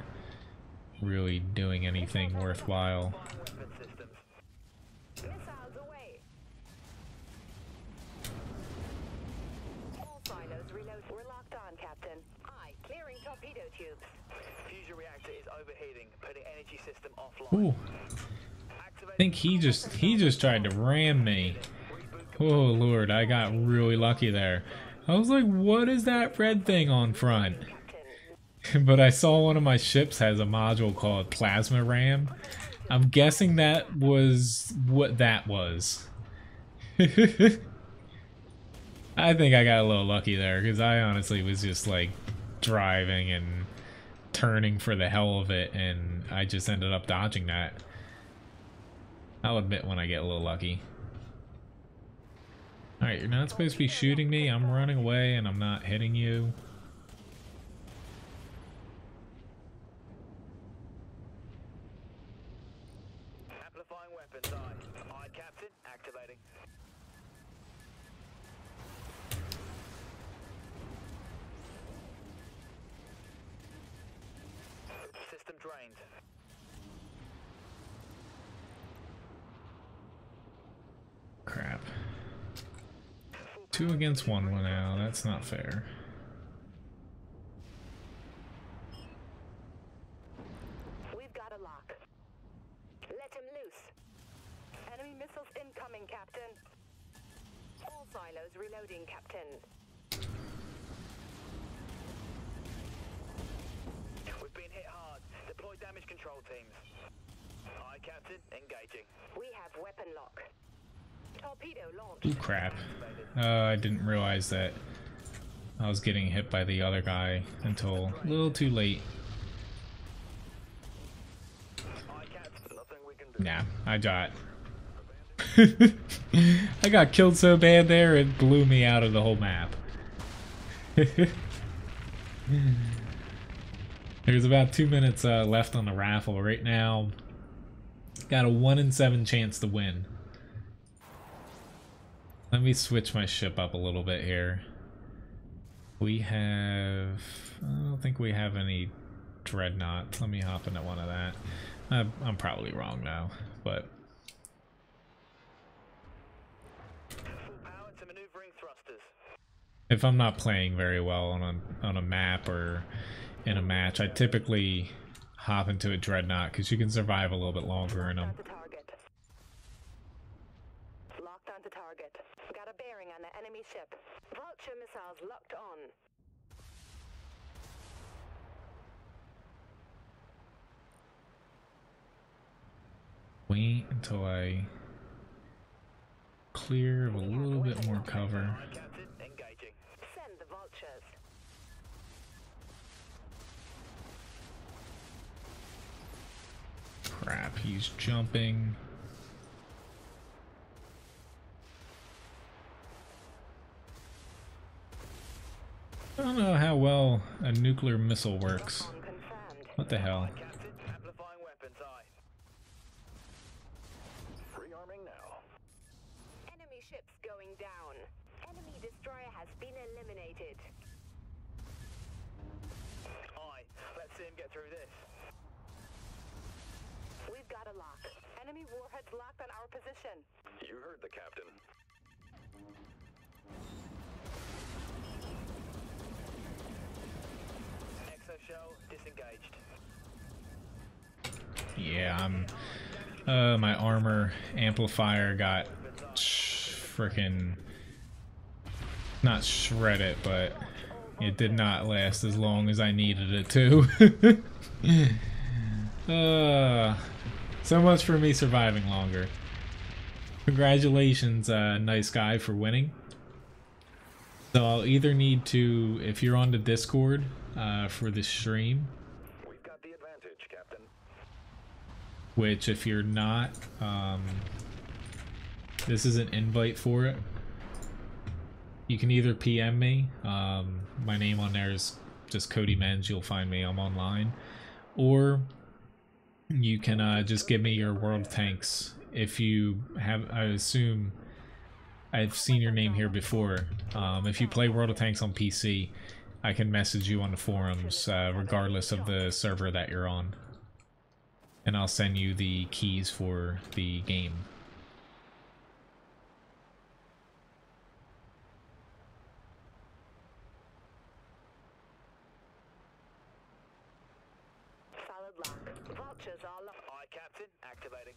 really doing anything worthwhile. Weapon systems. Missiles away. All silos reload. We're locked on, Captain. Aye, clearing torpedo tubes. Fusion reactor is overheating, putting energy system offline. Ooh. I think he just tried to ram me. Oh lord, I got really lucky there. I was like, what is that red thing on front? But I saw one of my ships has a module called Plasma Ram. I'm guessing that was what that was. I think I got a little lucky there, because I honestly was just like driving and turning for the hell of it, and I just ended up dodging that. I'll admit when I get a little lucky. Alright, you're not supposed to be shooting me. I'm running away and I'm not hitting you. Amplifying weapons, aye. Aye, Captain. Activating. System drained. Crap. 2 against 1 now. That's not fair. Reloading, Captain. We've been hit hard. Deploy damage control teams. Aye, Captain. Engaging. We have weapon lock. Torpedo launch. Ooh, crap. I didn't realize that I was getting hit by the other guy until a little too late. Aye, Captain. Nothing we can do. Nah, I got. I got killed so bad there, it blew me out of the whole map. There's about 2 minutes left on the raffle right now. Got a 1 in 7 chance to win. Let me switch my ship up a little bit here. We have... I don't think we have any Dreadnought. Let me hop into one of that. I'm probably wrong now, but... Full power to maneuvering thrusters. If I'm not playing very well on a map or in a match, I typically hop into a Dreadnought because you can survive a little bit longer in them. Locked onto target. Locked onto target. Got a bearing on the enemy ship. Vulture missiles locked on. Wait until I clear a little bit more cover. Aye, Captain. Engaging. Send the vultures. Crap, he's jumping. I don't know how well a nuclear missile works. On confirmed. What the hell? Captain. Amplifying weapons. Aye. Rearming now. Enemy ships going down. Enemy destroyer has been eliminated. Aye. Let's see him get through this. We've got a lock. Enemy warheads locked on our position. You heard the captain. Exo shell disengaged. Yeah, my armor amplifier got frickin' not shredded, but it did not last as long as I needed it to. So much for me surviving longer. Congratulations, nice guy, for winning. So I'll either need to, if you're on the Discord for the stream, We've got the advantage, Captain. which if you're not, this is an invite for it. You can either PM me, my name on there is just Cody Menz, you'll find me, I'm online, or you can just give me your world tanks. If you have, I assume I've seen your name here before. If you play World of Tanks on PC, I can message you on the forums regardless of the server that you're on, and I'll send you the keys for the game. Solid lock. Vultures are locked. Aye, Captain. Activating.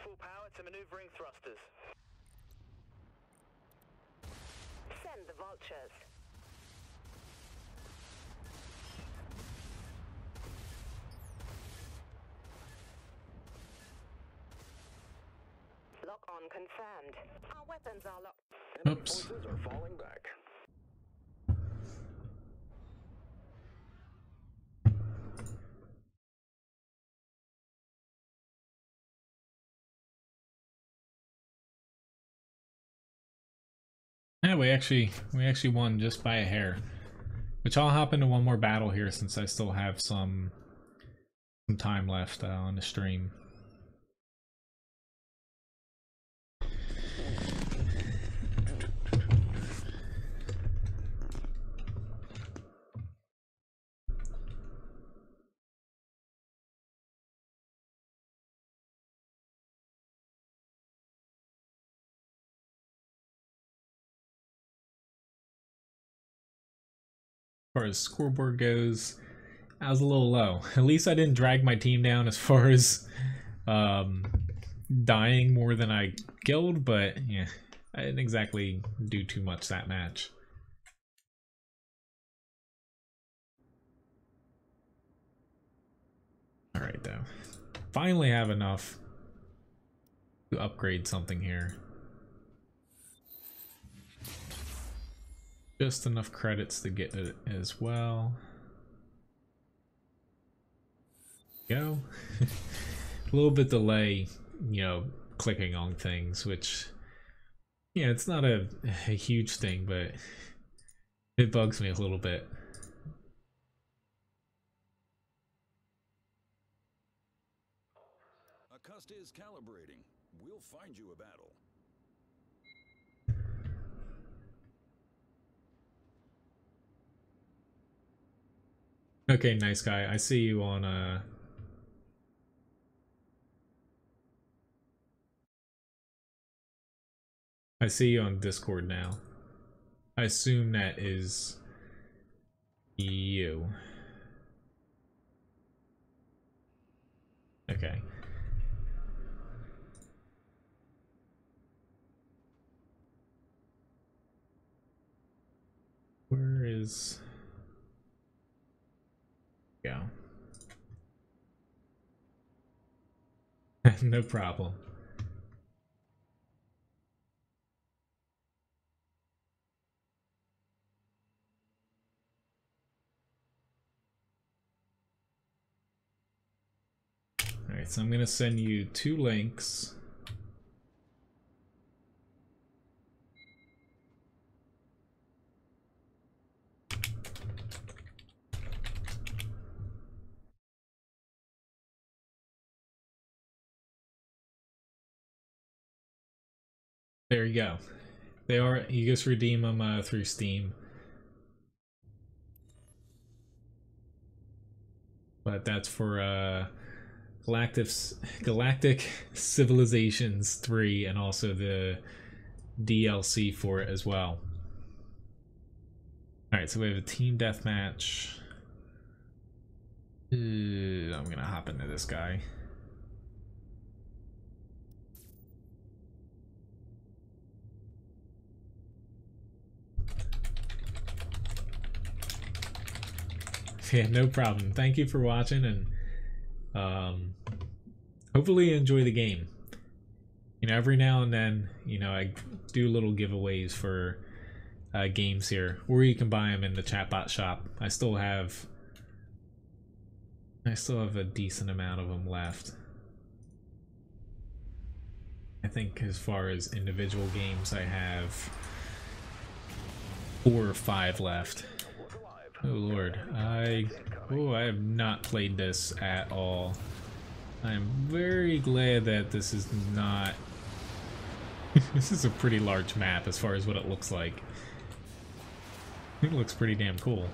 Full power to maneuvering thrusters. Send the vultures. Lock on confirmed. Our weapons are locked. Enemy Oops. forces are falling back. Yeah, we actually won just by a hair. Which I'll hop into one more battle here since I still have some time left on the stream. As far as scoreboard goes, I was a little low. At least I didn't drag my team down as far as dying more than I killed, but yeah, I didn't exactly do too much that match. Alright though. Finally have enough to upgrade something here. Just enough credits to get it as well. Go. A little bit delay, you know, clicking on things, which, yeah, it's not a huge thing, but it bugs me a little bit. Acosta is calibrating. We'll find you a battle. Okay, nice guy. I see you on I see you on Discord now. I assume that is you. Okay. Where is... Go. No problem. Alright, so I'm gonna send you 2 links. There you go. They are, you just redeem them through Steam. But that's for Galactic Civilizations 3 and also the DLC for it as well. Alright, so we have a team deathmatch. I'm gonna hop into this guy. Yeah, no problem. Thank you for watching, and hopefully you enjoy the game. You know, every now and then, you know, I do little giveaways for games here, or you can buy them in the chatbot shop. I still have a decent amount of them left. I think as far as individual games, I have 4 or 5 left. Oh lord, I have not played this at all. I'm very glad that this is not... This is a pretty large map as far as what it looks like. It looks pretty damn cool.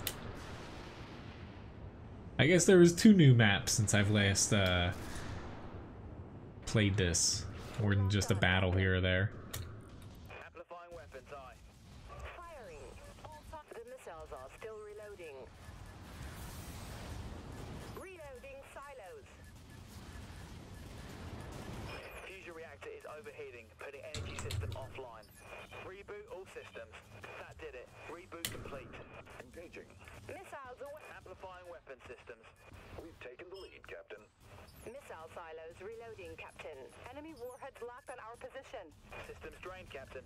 I guess there was 2 new maps since I've last played this. More than just a battle here or there. Amplifying weapons, aye. Firing. All sorts of missiles are still reloading. Reloading silos. Fusion reactor is overheating, putting energy system offline. Reboot all systems. That did it. Reboot complete. Engaging. Missiles away. Amplifying weapon systems. We've taken the lead, Captain. Missile silos reloading, Captain. Enemy warheads locked on our position. Systems drained, Captain.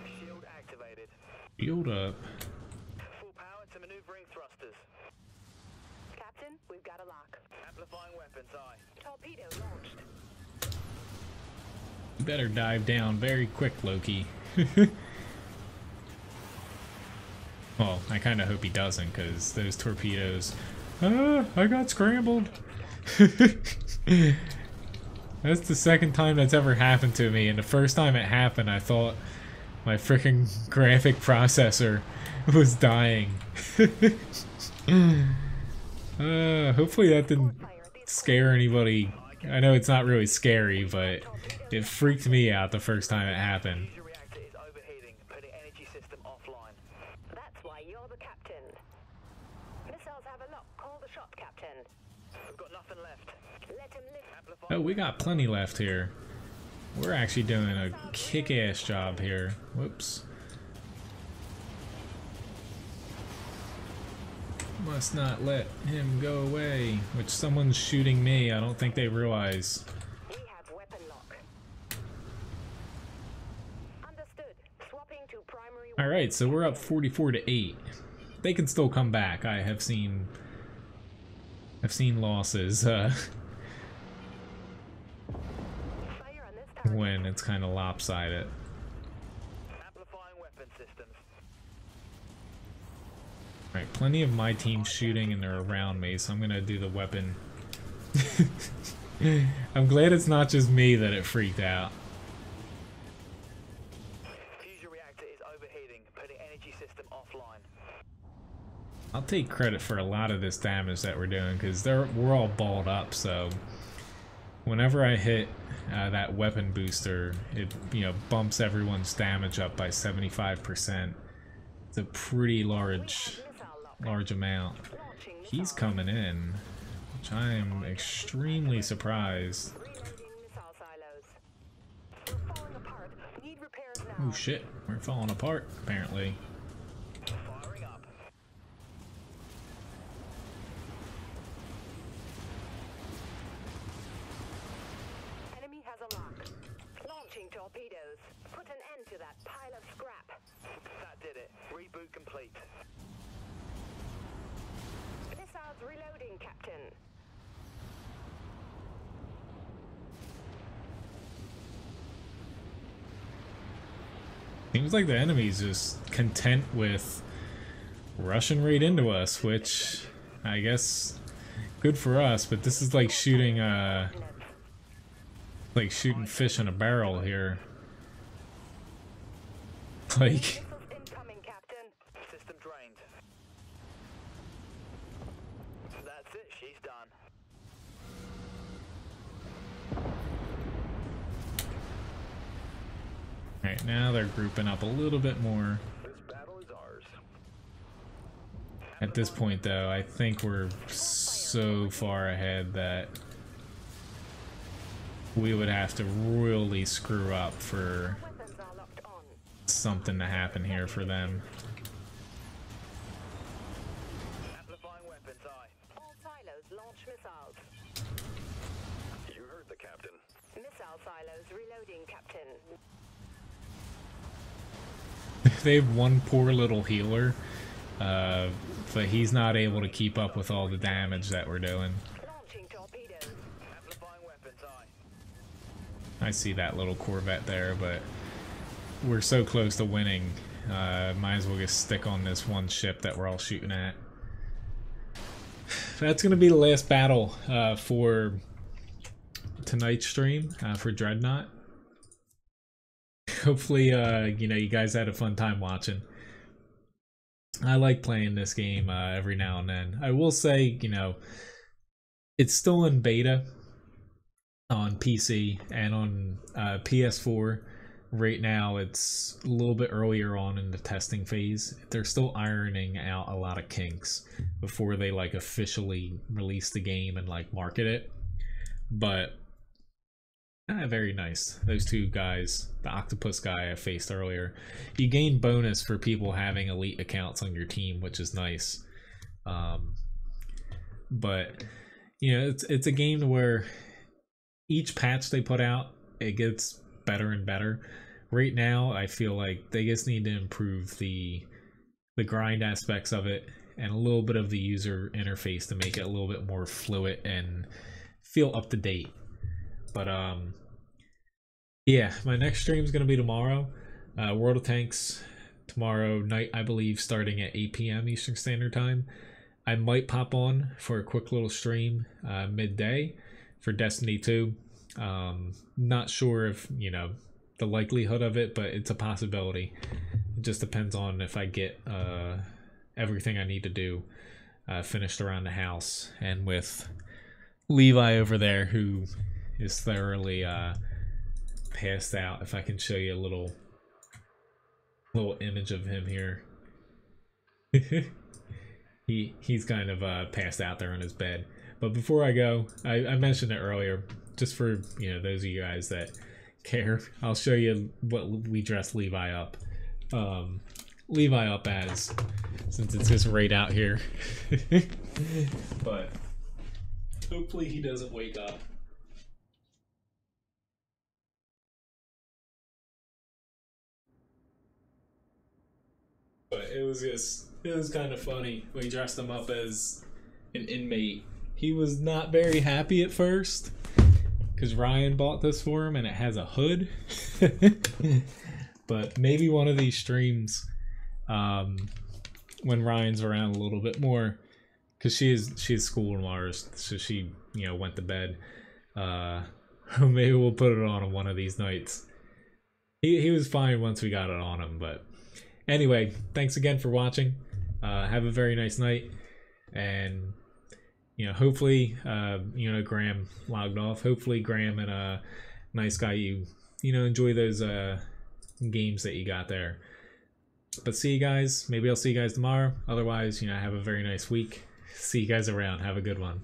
Shield activated. Shield up. Full power to maneuvering thrusters. Captain, we've got a lock. Amplifying weapons, aye. Torpedo launched. You better dive down very quick, Loki. Well, I kind of hope he doesn't, because those torpedoes... I got scrambled! That's the second time that's ever happened to me, and the first time it happened, I thought my freaking graphic processor was dying. Hopefully that didn't scare anybody. I know it's not really scary, but it freaked me out the first time it happened. Fusion reactor is overheating, putting energy system have a lock. Call the shot, Captain. We've got nothing left. Let him live. Amplify. Oh, we got plenty left here. We're actually doing a kick-ass job here. Whoops. Must not let him go away. Which someone's shooting me. I don't think they realize. We have weapon lock. Understood. Swapping to primary. Alright, so we're up 44-8. They can still come back. I have seen... I've seen losses Fire on this target. when it's kind of lopsided. Amplifying weapon systems. Alright, plenty of my team shooting and they're around me, so I'm gonna do the weapon. I'm glad it's not just me that it freaked out. Fusion reactor is overheating, putting energy system offline. I'll take credit for a lot of this damage that we're doing because we're all balled up. So whenever I hit that weapon booster, it bumps everyone's damage up by 75%. It's a pretty large amount. He's coming in, which I am extremely surprised. Reloading missile silos. We're falling apart. Need repairs now. Oh shit, we're falling apart apparently. Firing up. Enemy has a lock. Launching torpedoes. Put an end to that pile of scrap. That did it. Reboot complete. Missiles reloading, Captain. Seems like the enemy's just content with rushing right into us, which I guess good for us, but this is like shooting fish in a barrel here. Like Missiles incoming, Captain. System drained. That's it. She's done. Alright, now they're grouping up a little bit more. This battle is ours. At this point though, I think we're so far ahead that we would have to really screw up for Weapons are locked on. something to happen here for them. Amplifying weapons. Aye. All silos launch missiles. You heard the captain. Missile silos reloading, Captain. They have one poor little healer, but he's not able to keep up with all the damage that we're doing. Launching torpedoes. Amplifying weapons. Aye. I see that little Corvette there, but we're so close to winning. Might as well just stick on this one ship that we're all shooting at. That's going to be the last battle for tonight's stream for Dreadnought. Hopefully, you guys had a fun time watching. I like playing this game every now and then. I will say, it's still in beta on PC and on PS4. Right now, it's a little bit earlier on in the testing phase. They're still ironing out a lot of kinks before they officially release the game and market it. But very nice. Those two guys, the octopus guy I faced earlier, you gain bonus for people having elite accounts on your team, which is nice. But it's a game where each patch they put out, it gets better and better. Right now, I feel like they just need to improve the grind aspects of it and a little bit of the user interface to make it a little bit more fluid and feel up to date. But yeah, my next stream is gonna be tomorrow. World of Tanks tomorrow night, I believe, starting at 8 p.m. Eastern Standard Time. I might pop on for a quick little stream midday for Destiny 2. Not sure if the likelihood of it, but it's a possibility. It just depends on if I get everything I need to do finished around the house, and with Levi over there who is thoroughly passed out. If I can show you a little image of him here. he's kind of passed out there on his bed. But before I go, I mentioned it earlier, just for those of you guys that care, I'll show you what we dressed Levi up. Levi up as, since it's just right out here. But hopefully he doesn't wake up. But it was kind of funny. We dressed him up as an inmate. He was not very happy at first because Ryan bought this for him and it has a hood. But maybe one of these streams, when Ryan's around a little bit more, because she has school tomorrow, so she went to bed. Maybe we'll put it on him one of these nights. He was fine once we got it on him, but anyway, thanks again for watching. Have a very nice night, and hopefully Graham logged off. Hopefully Graham and Nice Guy, you enjoy those games that you got there. But see you guys. Maybe I'll see you guys tomorrow. Otherwise, have a very nice week. See you guys around. Have a good one.